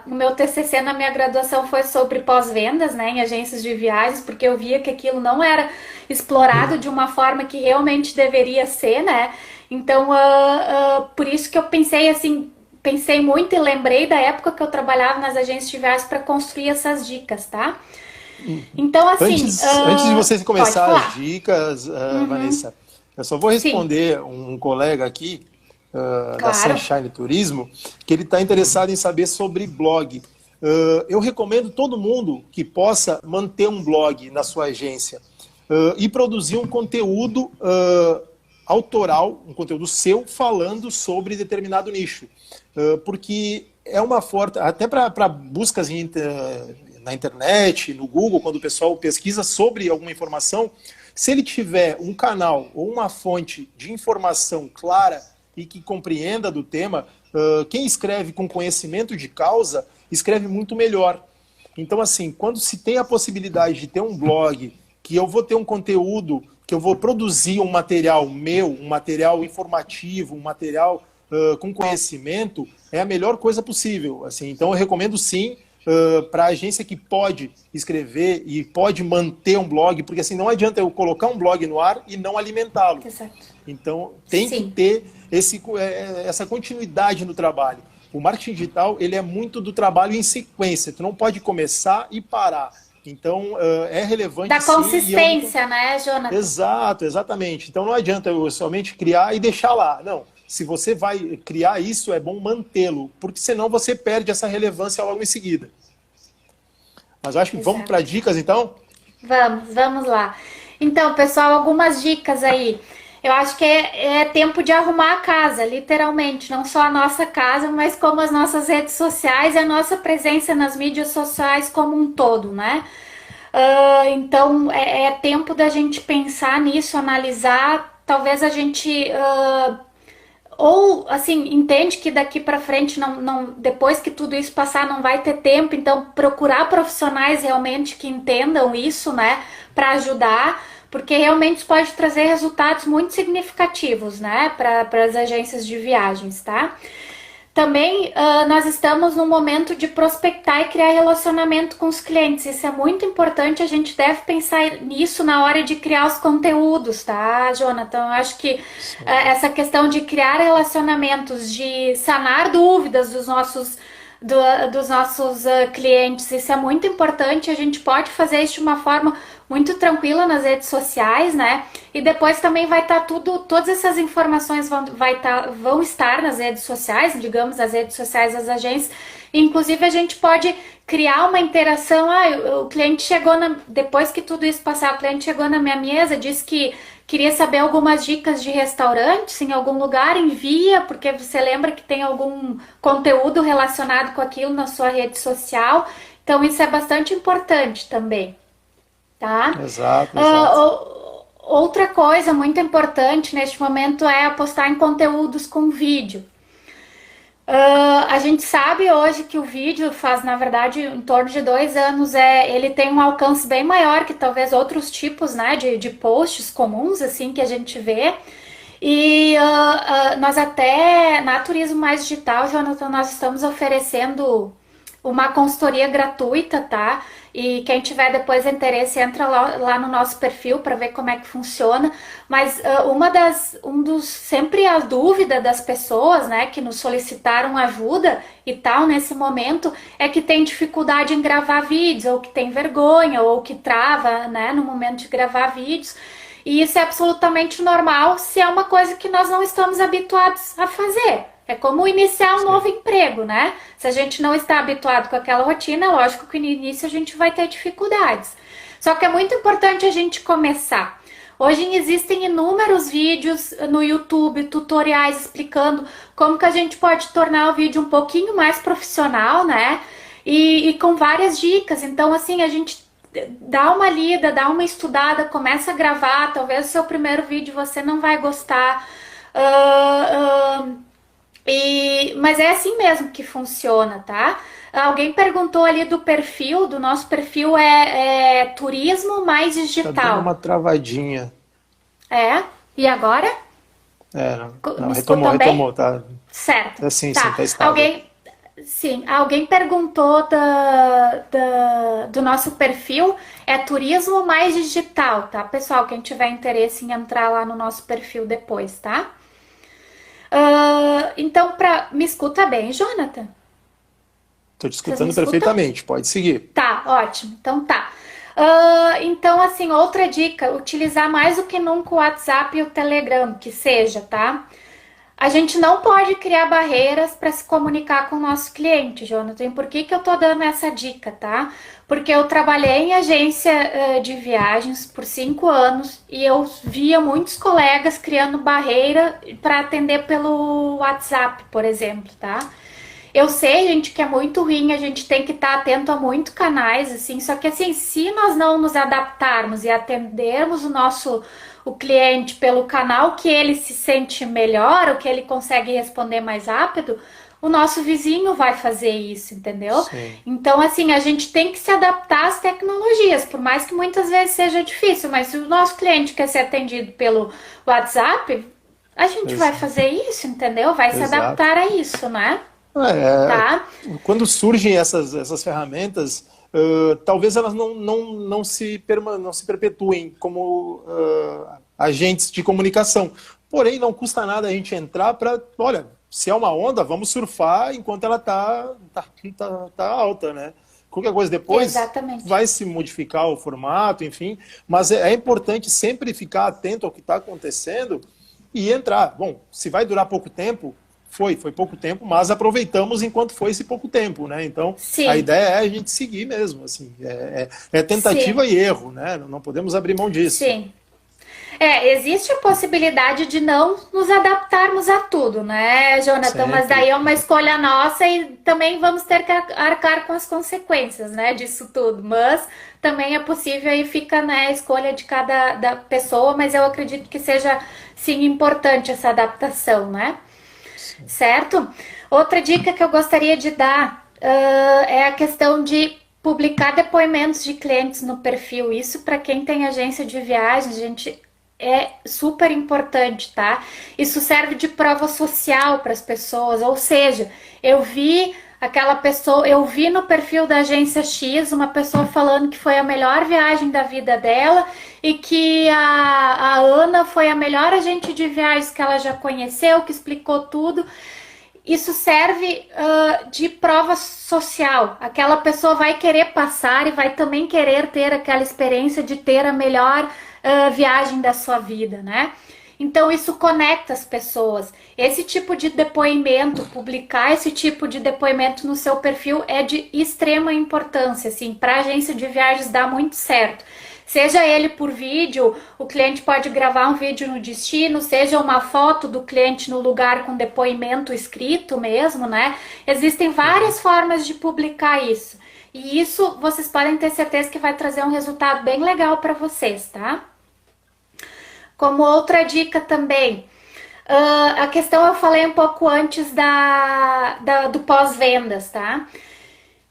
o meu TCC na minha graduação foi sobre pós-vendas, né, em agências de viagens, porque eu via que aquilo não era explorado de uma forma que realmente deveria ser, né? Então, por isso que eu pensei muito e lembrei da época que eu trabalhava nas agências de viagens para construir essas dicas, tá? Então, assim... Antes de você começar as dicas, Vanessa, eu só vou responder um colega aqui da Sunshine Turismo, que ele está interessado em saber sobre blog. Eu recomendo todo mundo que possa manter um blog na sua agência e produzir um conteúdo autoral, um conteúdo seu, falando sobre determinado nicho. Porque é uma forte... Até para buscas na internet, no Google, quando o pessoal pesquisa sobre alguma informação, se ele tiver um canal ou uma fonte de informação clara e que compreenda do tema, quem escreve com conhecimento de causa, escreve muito melhor. Então, assim, quando se tem a possibilidade de ter um blog que eu vou ter um conteúdo, que eu vou produzir um material meu, um material informativo, um material com conhecimento, é a melhor coisa possível. Assim, então, eu recomendo sim para a agência que pode escrever e pode manter um blog, porque assim não adianta eu colocar um blog no ar e não alimentá-lo. Então, tem que ter essa continuidade no trabalho. O marketing digital, ele é muito do trabalho em sequência. Tu não pode começar e parar. Então, é relevante. Da consistência, né, Jonathan? Exato, exatamente. Então, não adianta eu somente criar e deixar lá. Não. Se você vai criar isso, é bom mantê-lo, porque senão você perde essa relevância logo em seguida. Mas eu acho que vamos para dicas, então? Vamos lá. Então, pessoal, algumas dicas aí. Eu acho que é tempo de arrumar a casa, literalmente, não só a nossa casa, mas como as nossas redes sociais e a nossa presença nas mídias sociais como um todo, né? Então, é tempo da gente pensar nisso, analisar. Talvez a gente ou assim entende que daqui para frente depois que tudo isso passar não vai ter tempo, então procurar profissionais realmente que entendam isso, né, para ajudar, porque realmente isso pode trazer resultados muito significativos, né, para as agências de viagens, tá? Também nós estamos no momento de prospectar e criar relacionamento com os clientes. Isso é muito importante, a gente deve pensar nisso na hora de criar os conteúdos, tá, Jonathan? Eu acho que essa questão de criar relacionamentos, de sanar dúvidas dos nossos clientes, isso é muito importante. A gente pode fazer isso de uma forma muito tranquila nas redes sociais, né? E depois também vai estar todas essas informações vão estar nas redes sociais, digamos, as redes sociais das agências. Inclusive a gente pode criar uma interação. O cliente chegou depois que tudo isso passar, o cliente chegou na minha mesa, disse que queria saber algumas dicas de restaurantes em algum lugar, envia, porque você lembra que tem algum conteúdo relacionado com aquilo na sua rede social. Então isso é bastante importante também, tá? Exato. Outra coisa muito importante neste momento é apostar em conteúdos com vídeo. A gente sabe hoje que o vídeo faz, na verdade, em torno de 2 anos, ele tem um alcance bem maior que talvez outros tipos, né, de posts comuns, assim, que a gente vê. E nós até, na Turismo Mais Digital, Jonathan, nós estamos oferecendo uma consultoria gratuita, tá? E quem tiver depois interesse, entra lá no nosso perfil para ver como é que funciona. Mas sempre a dúvida das pessoas, né, que nos solicitaram ajuda e tal nesse momento, é que tem dificuldade em gravar vídeos, ou que tem vergonha, ou que trava, né, no momento de gravar vídeos. E isso é absolutamente normal se é uma coisa que nós não estamos habituados a fazer. É como iniciar um novo emprego, né? Se a gente não está habituado com aquela rotina, lógico que no início a gente vai ter dificuldades. Só que é muito importante a gente começar. Hoje existem inúmeros vídeos no YouTube, tutoriais explicando como que a gente pode tornar o vídeo um pouquinho mais profissional, né? E com várias dicas. Então, assim, a gente dá uma lida, dá uma estudada, começa a gravar. Talvez o seu primeiro vídeo você não vai gostar. Mas é assim mesmo que funciona, tá? Alguém perguntou ali do nosso perfil é turismo mais digital. Tá dando uma travadinha. E agora? Não, retomou, tá? Certo. Sim, tá estável. Alguém perguntou do nosso perfil, é turismo mais digital, tá? Pessoal, quem tiver interesse em entrar lá no nosso perfil depois, tá? Então, me escuta bem, Jonathan? Estou te escutando perfeitamente, pode seguir. Tá, ótimo. Então tá. Então, assim, outra dica, utilizar mais do que nunca o WhatsApp e o Telegram, que seja, tá? A gente não pode criar barreiras para se comunicar com o nosso cliente, Jonathan. Por que eu tô dando essa dica, tá? Porque eu trabalhei em agência de viagens por 5 anos e eu via muitos colegas criando barreira para atender pelo WhatsApp, por exemplo, tá? Eu sei, gente, que é muito ruim, a gente tem que estar atento a muitos canais, assim, só que assim, se nós não nos adaptarmos e atendermos o cliente pelo canal que ele se sente melhor, o que ele consegue responder mais rápido, o nosso vizinho vai fazer isso, entendeu? Sim, Então, assim, a gente tem que se adaptar às tecnologias, por mais que muitas vezes seja difícil, mas se o nosso cliente quer ser atendido pelo WhatsApp, a gente vai ex- fazer isso, entendeu? Vai se exato. adaptar a isso, né? É, Tá? quando surgem essas ferramentas, talvez elas não se perpetuem como agentes de comunicação. Porém, não custa nada a gente entrar para, olha, se é uma onda, vamos surfar enquanto ela tá alta, né? Qualquer coisa depois Exatamente. vai se modificar o formato, enfim, mas é importante sempre ficar atento ao que está acontecendo e entrar. Bom, se vai durar pouco tempo, foi pouco tempo, mas aproveitamos enquanto foi esse pouco tempo, né? Então, a Sim, ideia é a gente seguir mesmo, assim, é tentativa sim, e erro, né? Não podemos abrir mão disso. sim. Existe a possibilidade de não nos adaptarmos a tudo, né, Jonathan? Mas Sempre. daí é uma escolha nossa e também vamos ter que arcar com as consequências, né, disso tudo. Mas também é possível e fica, né, a escolha de cada da pessoa, mas eu acredito que seja, sim, importante essa adaptação, né? Sim. Certo? Outra dica que eu gostaria de dar é a questão de publicar depoimentos de clientes no perfil. Isso para quem tem agência de viagens, gente, é super importante, tá? Isso serve de prova social para as pessoas, ou seja, eu vi no perfil da agência X uma pessoa falando que foi a melhor viagem da vida dela e que a Ana foi a melhor agente de viagens que ela já conheceu, que explicou tudo. Isso serve de prova social. Aquela pessoa vai querer passar e vai também querer ter aquela experiência de ter a melhor viagem da sua vida, né? Então isso conecta as pessoas. Esse tipo de depoimento, publicar esse tipo de depoimento no seu perfil é de extrema importância, assim, para a agência de viagens dá muito certo. Seja ele por vídeo, o cliente pode gravar um vídeo no destino, seja uma foto do cliente no lugar com depoimento escrito mesmo, né? Existem Uhum. várias formas de publicar isso. E isso vocês podem ter certeza que vai trazer um resultado bem legal para vocês, tá? Como outra dica também, a questão eu falei um pouco antes do pós-vendas, tá?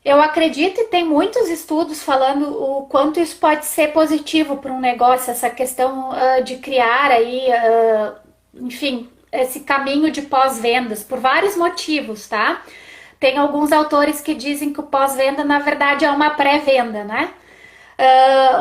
Eu acredito e tem muitos estudos falando o quanto isso pode ser positivo para um negócio, essa questão de criar aí, enfim, esse caminho de pós-vendas, por vários motivos, tá? Tem alguns autores que dizem que o pós-venda, na verdade, é uma pré-venda, né?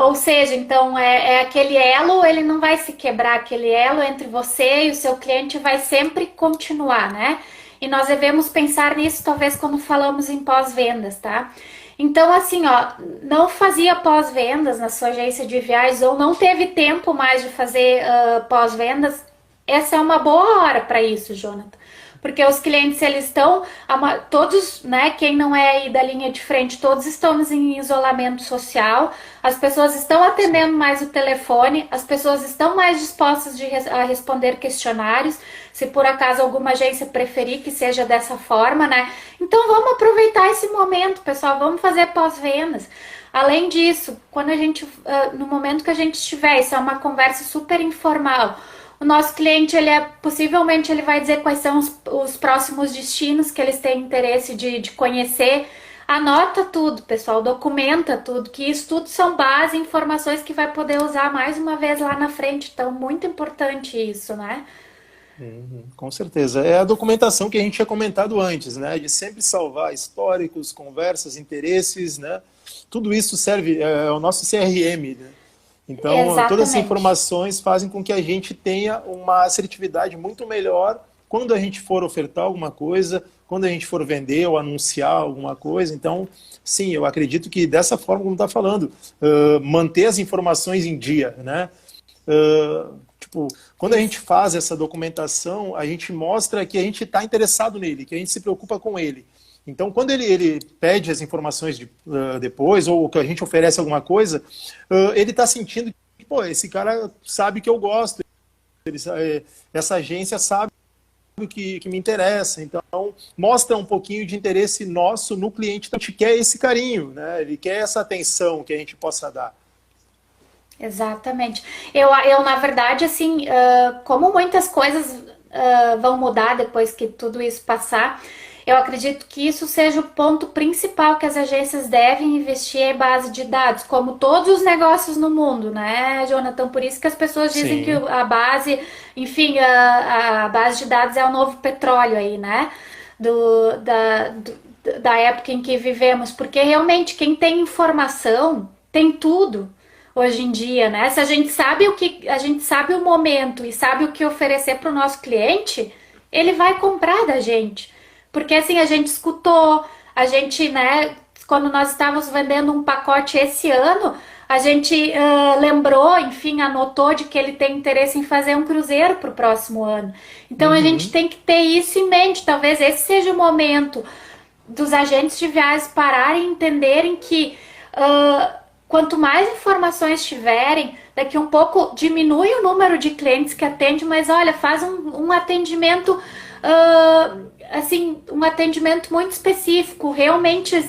Ou seja, então é aquele elo, ele não vai se quebrar, aquele elo entre você e o seu cliente vai sempre continuar, né? E nós devemos pensar nisso, talvez, quando falamos em pós-vendas, tá? Então, assim, ó, não fazia pós-vendas na sua agência de viagens ou não teve tempo mais de fazer pós-vendas, essa é uma boa hora para isso, Jonathan. Porque os clientes, eles estão, todos, né, quem não é aí da linha de frente, todos estamos em isolamento social, as pessoas estão Sim. atendendo mais o telefone, as pessoas estão mais dispostas a responder questionários, se por acaso alguma agência preferir que seja dessa forma, né? Então vamos aproveitar esse momento, pessoal, vamos fazer pós-vendas. Além disso, quando a gente, no momento que a gente estiver, isso é uma conversa super informal. O nosso cliente, possivelmente ele vai dizer quais são os próximos destinos que eles têm interesse de conhecer. Anota tudo, pessoal, documenta tudo, que isso tudo são base, informações que vai poder usar mais uma vez lá na frente. Então, muito importante isso, né? Uhum, com certeza. É a documentação que a gente tinha comentado antes, né? De sempre salvar históricos, conversas, interesses, né? Tudo isso serve, é o nosso CRM, né? Então, todas essas Exatamente. informações fazem com que a gente tenha uma assertividade muito melhor quando a gente for ofertar alguma coisa, quando a gente for vender ou anunciar alguma coisa. Então, sim, eu acredito que dessa forma, como está falando, manter as informações em dia, né? Tipo, quando a gente faz essa documentação, a gente mostra que a gente está interessado nele, que a gente se preocupa com ele. Então, quando ele pede as informações depois, ou que a gente oferece alguma coisa, ele está sentindo que, pô, esse cara sabe que eu gosto, essa agência sabe que me interessa. Então, mostra um pouquinho de interesse nosso no cliente. Então, a gente quer esse carinho, né? Ele quer essa atenção que a gente possa dar. Exatamente. Na verdade, assim, como muitas coisas vão mudar depois que tudo isso passar, Eu acredito que isso seja o ponto principal que as agências devem investir em base de dados, como todos os negócios no mundo, né, Jonathan? Por isso que as pessoas dizem que Sim, a base, enfim, a base de dados é o novo petróleo aí, né? Da época em que vivemos, porque realmente quem tem informação tem tudo hoje em dia, né? Se a gente sabe a gente sabe o momento e sabe o que oferecer para o nosso cliente, ele vai comprar da gente. Porque assim, a gente escutou, a gente, né, quando nós estávamos vendendo um pacote esse ano, a gente lembrou, enfim, anotou de que ele tem interesse em fazer um cruzeiro para o próximo ano. Então a gente uhum, tem que ter isso em mente. Talvez esse seja o momento dos agentes de viagens pararem e entenderem que quanto mais informações tiverem, daqui um pouco diminui o número de clientes que atende, mas olha, faz um atendimento assim, um atendimento muito específico, realmente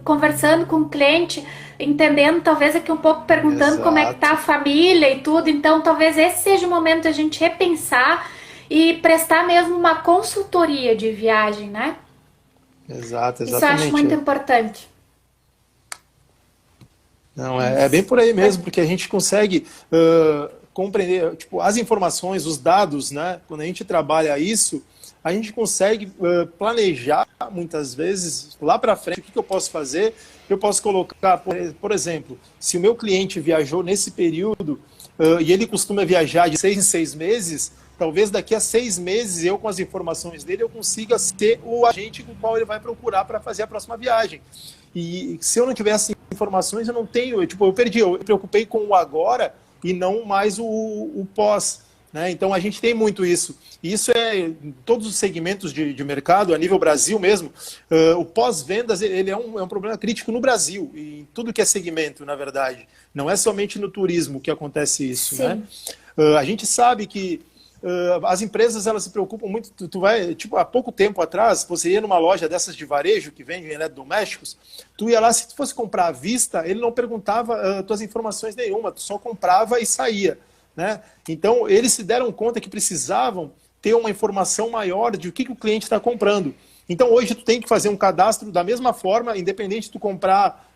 conversando com o cliente, entendendo, talvez aqui um pouco perguntando como é que tá a exato, família e tudo. Então, talvez esse seja o momento da gente repensar e prestar mesmo uma consultoria de viagem, né? exato, Isso eu acho exatamente. muito importante. Não, é bem Isso. por aí Pode. mesmo, porque a gente consegue compreender, tipo, as informações, os dados, né? Quando a gente trabalha isso, a gente consegue planejar muitas vezes lá para frente o que eu posso fazer. Eu posso colocar, por exemplo, se o meu cliente viajou nesse período e ele costuma viajar de 6 em 6 meses, talvez daqui a 6 meses eu, com as informações dele, eu consiga ser o agente com o qual ele vai procurar para fazer a próxima viagem. E se eu não tivesse informações, eu não tenho, tipo, eu perdi, eu me preocupei com o agora e não mais o pós. Né? Então a gente tem muito isso. E isso é em todos os segmentos de mercado, a nível Brasil mesmo. O pós-vendas ele é um problema crítico no Brasil, e em tudo que é segmento, na verdade. Não é somente no turismo que acontece isso. Né? Sim. A gente sabe que as empresas elas se preocupam muito. Tu vai, tipo, há pouco tempo atrás, você ia numa loja dessas de varejo que vende eletrodomésticos, tu ia lá, se tu fosse comprar à vista, ele não perguntava tuas informações nenhuma, tu só comprava e saía. Né? Então, eles se deram conta que precisavam ter uma informação maior de o que o cliente está comprando. Então, hoje, tu tem que fazer um cadastro da mesma forma, independente de tu comprar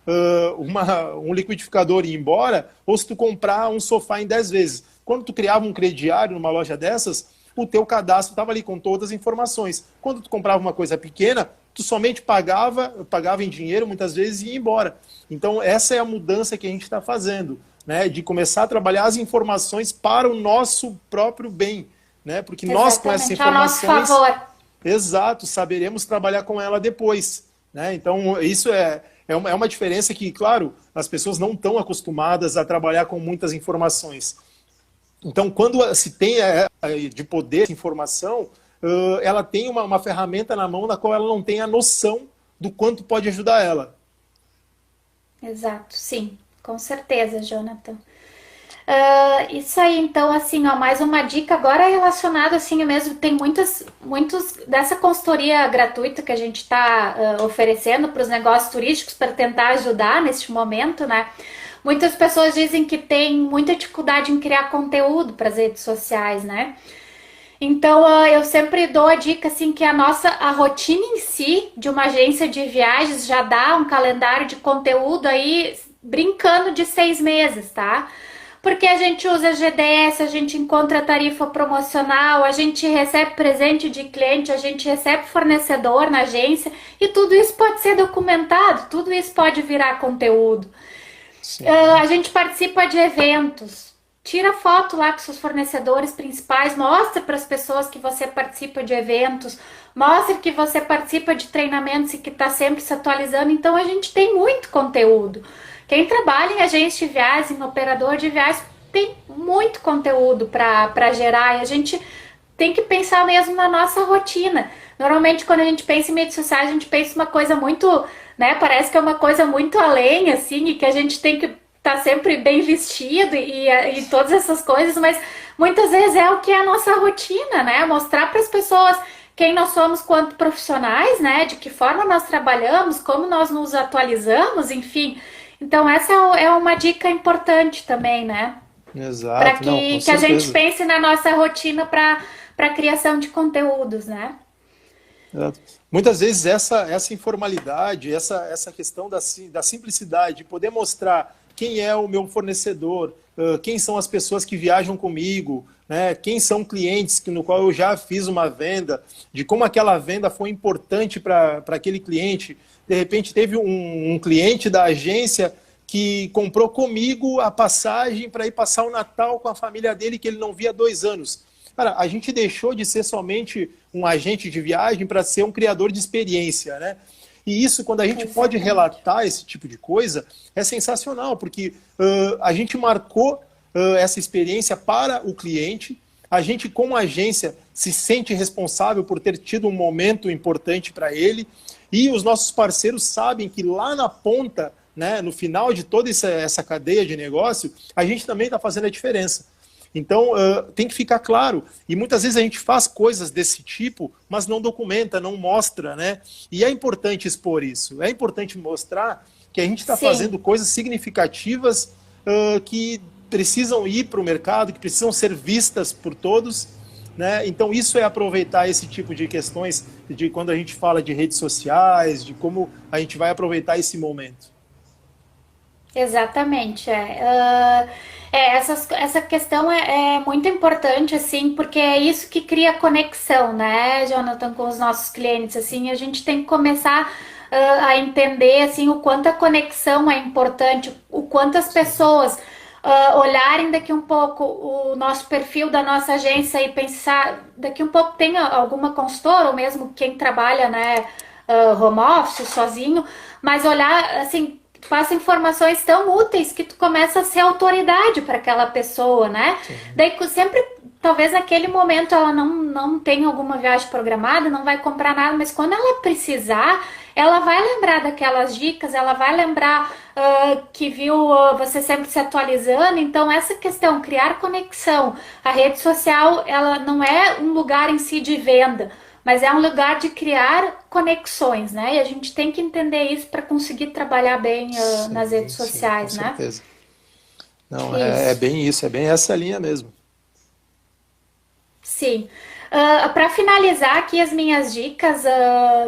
um liquidificador e ir embora, ou se tu comprar um sofá em 10 vezes. Quando tu criava um crediário numa loja dessas, o teu cadastro estava ali com todas as informações. Quando tu comprava uma coisa pequena, tu somente pagava em dinheiro, muitas vezes, e ia embora. Então, essa é a mudança que a gente está fazendo, né? De começar a trabalhar as informações para o nosso próprio bem, né? Porque nós, com essas Exatamente. Ao nosso informações, favor. exato, saberemos trabalhar com ela depois, né? Então, isso é uma diferença que, claro, as pessoas não estão acostumadas a trabalhar com muitas informações. Então, quando se tem de poder essa informação, ela tem uma ferramenta na mão na qual ela não tem a noção do quanto pode ajudar ela. Exato, sim. Com certeza, Jonathan. Isso aí, então, assim, ó, mais uma dica agora relacionada, assim, mesmo, tem muitos dessa consultoria gratuita que a gente está oferecendo para os negócios turísticos para tentar ajudar neste momento, né? Muitas pessoas dizem que tem muita dificuldade em criar conteúdo para as redes sociais, né? Então, eu sempre dou a dica, assim, que a rotina em si de uma agência de viagens já dá um calendário de conteúdo aí, brincando de 6 meses, tá? Porque a gente usa GDS, a gente encontra tarifa promocional, a gente recebe presente de cliente, a gente recebe fornecedor na agência e tudo isso pode ser documentado, tudo isso pode virar conteúdo. A Sim, gente participa de eventos, tira foto lá com seus fornecedores principais, mostra para as pessoas que você participa de eventos, mostra que você participa de treinamentos e que está sempre se atualizando. Então a gente tem muito conteúdo. Quem trabalha em agência de viagens, em operador de viagens, tem muito conteúdo para gerar e a gente tem que pensar mesmo na nossa rotina. Normalmente, quando a gente pensa em mídias sociais, a gente pensa uma coisa muito, né? Parece que é uma coisa muito além, assim, e que a gente tem que estar sempre bem vestido e todas essas coisas, mas muitas vezes é o que é a nossa rotina, né? Mostrar para as pessoas quem nós somos quanto profissionais, né? De que forma nós trabalhamos, como nós nos atualizamos, enfim. Então, essa é uma dica importante também, né? Para exato, não, com que a gente certeza. pense na nossa rotina para a criação de conteúdos, né? Exato. Muitas vezes essa informalidade, essa questão da simplicidade, de poder mostrar quem é o meu fornecedor, quem são as pessoas que viajam comigo, né, quem são clientes no qual eu já fiz uma venda, de como aquela venda foi importante para aquele cliente. De repente teve um cliente da agência que comprou comigo a passagem para ir passar o Natal com a família dele, que ele não via há 2 anos. Cara, a gente deixou de ser somente um agente de viagem para ser um criador de experiência, né? E isso, quando a gente pode relatar esse tipo de coisa, é sensacional, porque a gente marcou essa experiência para o cliente, a gente, como agência, se sente responsável por ter tido um momento importante para ele, e os nossos parceiros sabem que lá na ponta, né, no final de toda essa cadeia de negócio, a gente também está fazendo a diferença. Então, tem que ficar claro. E muitas vezes a gente faz coisas desse tipo, mas não documenta, não mostra, né? E é importante expor isso. É importante mostrar que a gente está fazendo coisas significativas que precisam ir para o mercado, que precisam ser vistas por todos, né? Então, isso é aproveitar esse tipo de questões de quando a gente fala de redes sociais, de como a gente vai aproveitar esse momento. Exatamente, essa questão é muito importante, assim, porque é isso que cria conexão, né, Jonathan, com os nossos clientes, assim, a gente tem que começar a entender, assim, o quanto a conexão é importante, o quanto as pessoas olharem daqui um pouco o nosso perfil da nossa agência e pensar, daqui um pouco tem alguma consultora, ou mesmo quem trabalha, né, home office, sozinho, mas olhar, assim, passa informações tão úteis que tu começa a ser autoridade para aquela pessoa, né? Sim. Daí sempre, talvez naquele momento ela não tem alguma viagem programada, não vai comprar nada, mas quando ela precisar, ela vai lembrar daquelas dicas, ela vai lembrar que viu você sempre se atualizando. Então essa questão, criar conexão, a rede social, ela não é um lugar em si de venda, mas é um lugar de criar conexões, né? E a gente tem que entender isso para conseguir trabalhar bem nas redes sociais, com né? Certeza. Não, é bem isso, é bem essa linha mesmo. Sim. Para finalizar aqui as minhas dicas,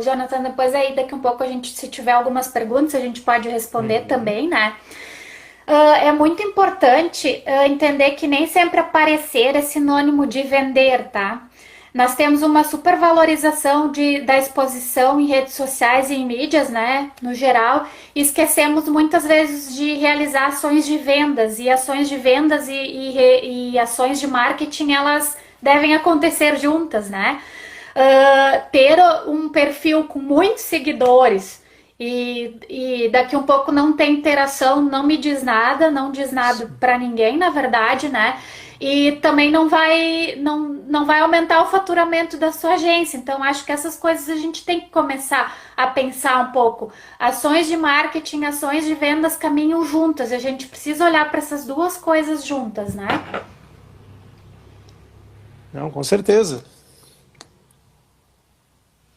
Jonathan, depois aí daqui um pouco a gente, se tiver algumas perguntas, a gente pode responder também, né? É muito importante entender que nem sempre aparecer é sinônimo de vender, tá? Nós temos uma supervalorização da exposição em redes sociais e em mídias, né, no geral, e esquecemos muitas vezes de realizar ações de vendas, e ações de vendas e ações de marketing, elas devem acontecer juntas, né? Ter um perfil com muitos seguidores e daqui um pouco não tem interação, não me diz nada, não diz nada para ninguém, na verdade, né? E também não vai aumentar o faturamento da sua agência. Então, acho que essas coisas a gente tem que começar a pensar um pouco. Ações de marketing, ações de vendas caminham juntas. A gente precisa olhar para essas duas coisas juntas, né? Não, com certeza.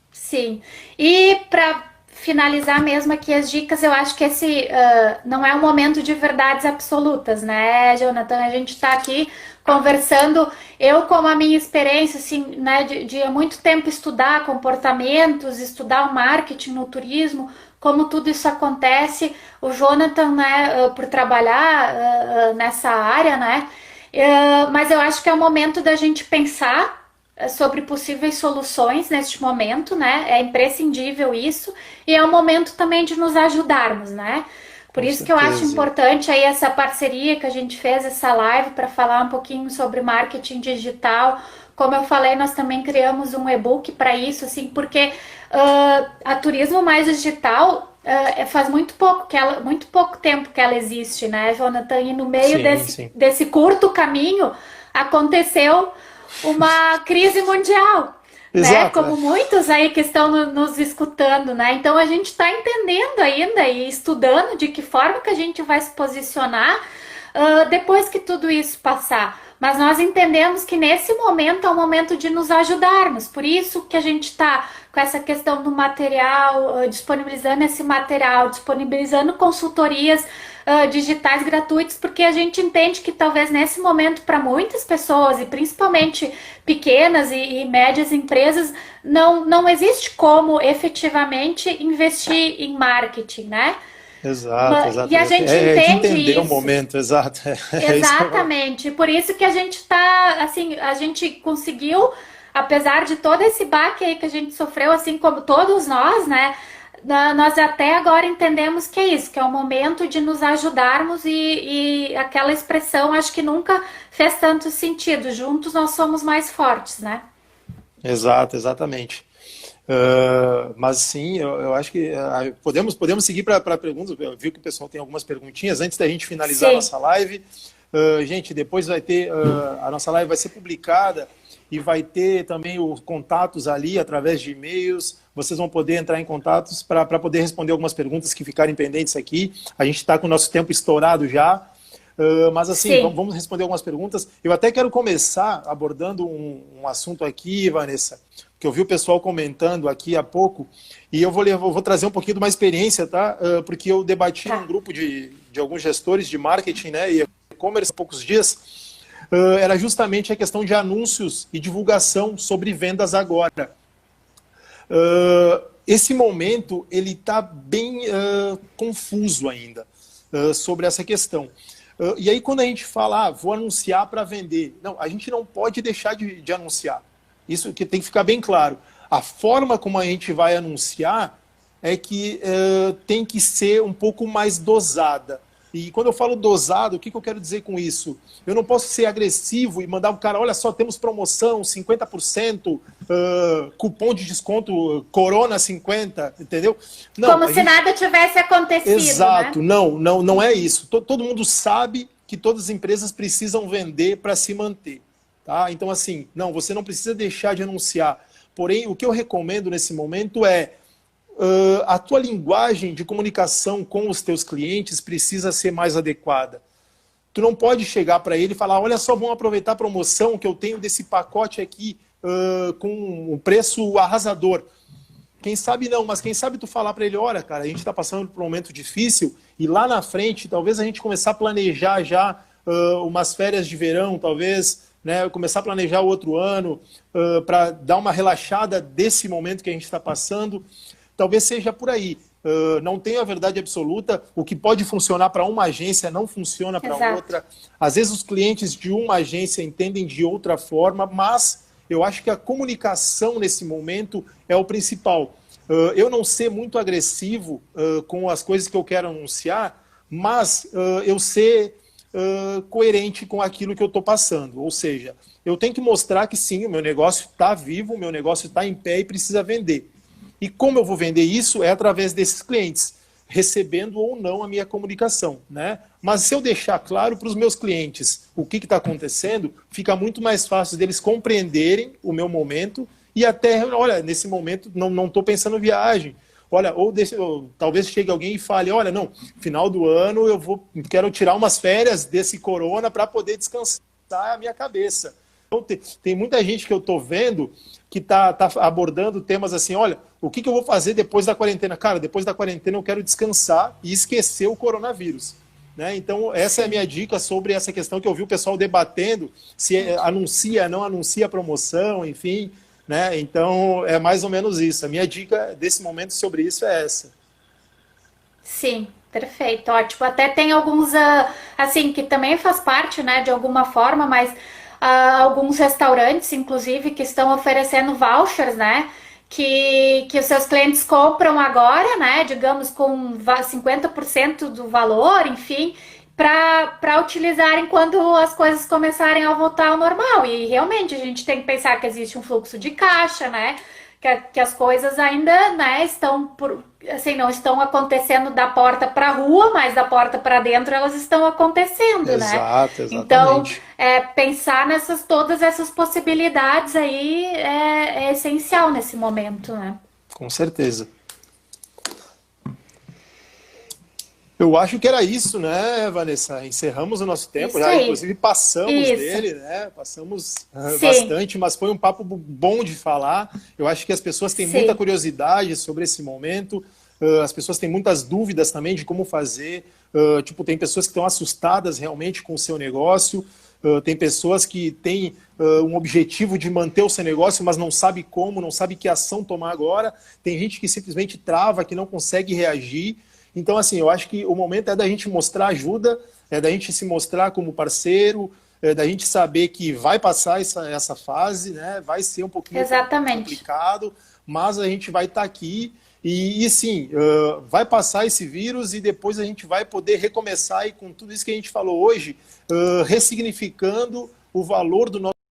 Sim. E para finalizar mesmo aqui as dicas, eu acho que esse não é um momento de verdades absolutas, né, Jonathan? A gente está aqui conversando, eu com a minha experiência, assim, né, de há muito tempo estudar comportamentos, estudar o marketing no turismo, como tudo isso acontece, o Jonathan, né, por trabalhar nessa área, né, mas eu acho que é o momento da gente pensar sobre possíveis soluções neste momento, né? É imprescindível isso, e é o momento também de nos ajudarmos, né? Por isso que eu acho importante aí essa parceria que a gente fez, essa live, para falar um pouquinho sobre marketing digital. Como eu falei, nós também criamos um e-book para isso, assim, porque a Turismo Mais Digital faz muito pouco tempo que ela existe, né, Jonathan? E no meio desse curto caminho aconteceu uma crise mundial, né? Como muitos aí que estão nos escutando, né? Então a gente está entendendo ainda e estudando de que forma que a gente vai se posicionar depois que tudo isso passar. mas nós entendemos que nesse momento é o momento de nos ajudarmos. Por isso que a gente está com essa questão do material, disponibilizando esse material, disponibilizando consultorias digitais gratuitas, porque a gente entende que talvez nesse momento para muitas pessoas, e principalmente pequenas e médias empresas, não existe como efetivamente investir em marketing, né? Exato, exato. E a gente De entende entender isso. o momento, exato. Exatamente. Por isso que a gente tá, assim, a gente conseguiu, apesar de todo esse baque aí que a gente sofreu, assim como todos nós, né? Nós até agora entendemos que é isso, que é o momento de nos ajudarmos e aquela expressão acho que nunca fez tanto sentido. Juntos nós somos mais fortes, né? Exato, exatamente. Mas sim, eu acho que podemos seguir para perguntas. Eu vi que o pessoal tem algumas perguntinhas antes da gente finalizar a Sim. nossa live. Gente, depois vai ter a nossa live vai ser publicada e vai ter também os contatos ali através de e-mails. Vocês vão poder entrar em contatos para poder responder algumas perguntas que ficarem pendentes aqui. A gente está com o nosso tempo estourado já. Mas assim, Sim. vamos responder algumas perguntas. Eu até quero começar abordando um assunto aqui, Vanessa, que eu vi o pessoal comentando aqui há pouco, e eu vou trazer um pouquinho de uma experiência, tá? Porque eu debati num grupo de alguns gestores de marketing, né, e e-commerce há poucos dias, era justamente a questão de anúncios e divulgação sobre vendas agora. Esse momento, ele está bem confuso ainda sobre essa questão. E aí, quando a gente fala, vou anunciar para vender, não, a gente não pode deixar de anunciar. Isso que tem que ficar bem claro. A forma como a gente vai anunciar é que tem que ser um pouco mais dosada. E quando eu falo dosado, o que eu quero dizer com isso? Eu não posso ser agressivo e mandar o cara, olha só, temos promoção, 50%, cupom de desconto Corona 50, entendeu? Não, Como se nada tivesse acontecido, exato, né? não é isso. Todo mundo sabe que todas as empresas precisam vender para se manter. Tá? Então, assim, não, você não precisa deixar de anunciar. Porém, o que eu recomendo nesse momento é a tua linguagem de comunicação com os teus clientes precisa ser mais adequada. Tu não pode chegar para ele e falar, olha só, vamos aproveitar a promoção que eu tenho desse pacote aqui com um preço arrasador. Quem sabe não, mas quem sabe tu falar para ele, olha, cara, a gente está passando por um momento difícil e lá na frente, talvez a gente começar a planejar já umas férias de verão, talvez, né, começar a planejar o outro ano para dar uma relaxada desse momento que a gente está passando. Talvez seja por aí. Não tenho a verdade absoluta. O que pode funcionar para uma agência não funciona para outra. Às vezes os clientes de uma agência entendem de outra forma, mas eu acho que a comunicação nesse momento é o principal. Eu não ser muito agressivo com as coisas que eu quero anunciar, mas eu ser coerente com aquilo que eu estou passando. Ou seja, eu tenho que mostrar que sim, o meu negócio está vivo, o meu negócio está em pé e precisa vender. E como eu vou vender isso é através desses clientes, recebendo ou não a minha comunicação, né? Mas se eu deixar claro para os meus clientes o que está acontecendo, fica muito mais fácil deles compreenderem o meu momento e até, olha, nesse momento não estou pensando em viagem. Olha, ou talvez chegue alguém e fale, olha, não, final do ano quero tirar umas férias desse corona para poder descansar a minha cabeça. Então, tem muita gente que eu estou vendo que está abordando temas assim, olha, o que eu vou fazer depois da quarentena? Cara, depois da quarentena eu quero descansar e esquecer o coronavírus. Né? Então, essa é a minha dica sobre essa questão que eu vi o pessoal debatendo, se anuncia, não anuncia a promoção, enfim. Né? Então, é mais ou menos isso. A minha dica desse momento sobre isso é essa. Sim, perfeito, ótimo. Até tem alguns, assim, que também faz parte, né, de alguma forma, mas alguns restaurantes, inclusive, que estão oferecendo vouchers, né, que os seus clientes compram agora, né, digamos, com 50% do valor, enfim, para utilizarem quando as coisas começarem a voltar ao normal. E realmente a gente tem que pensar que existe um fluxo de caixa, né? Que as coisas ainda, né, assim, não estão acontecendo da porta para a rua, mas da porta para dentro elas estão acontecendo, né? Exato, Então, exatamente. pensar todas essas possibilidades aí é essencial nesse momento, né? Com certeza. Eu acho que era isso, né, Vanessa? Encerramos o nosso tempo, Isso já aí. inclusive passamos Isso. dele, né? Passamos Sim, bastante, mas foi um papo bom de falar. Eu acho que as pessoas têm muita sim. curiosidade sobre esse momento, as pessoas têm muitas dúvidas também de como fazer. Tipo, tem pessoas que estão assustadas realmente com o seu negócio, tem pessoas que têm um objetivo de manter o seu negócio, mas não sabe como, não sabe que ação tomar agora. Tem gente que simplesmente trava, que não consegue reagir. Então, assim, eu acho que o momento é da gente mostrar ajuda, é da gente se mostrar como parceiro, é da gente saber que vai passar essa fase, né? Vai ser um pouquinho Exatamente. complicado, mas a gente vai estar aqui e sim, vai passar esse vírus e depois a gente vai poder recomeçar e com tudo isso que a gente falou hoje, ressignificando o valor do nosso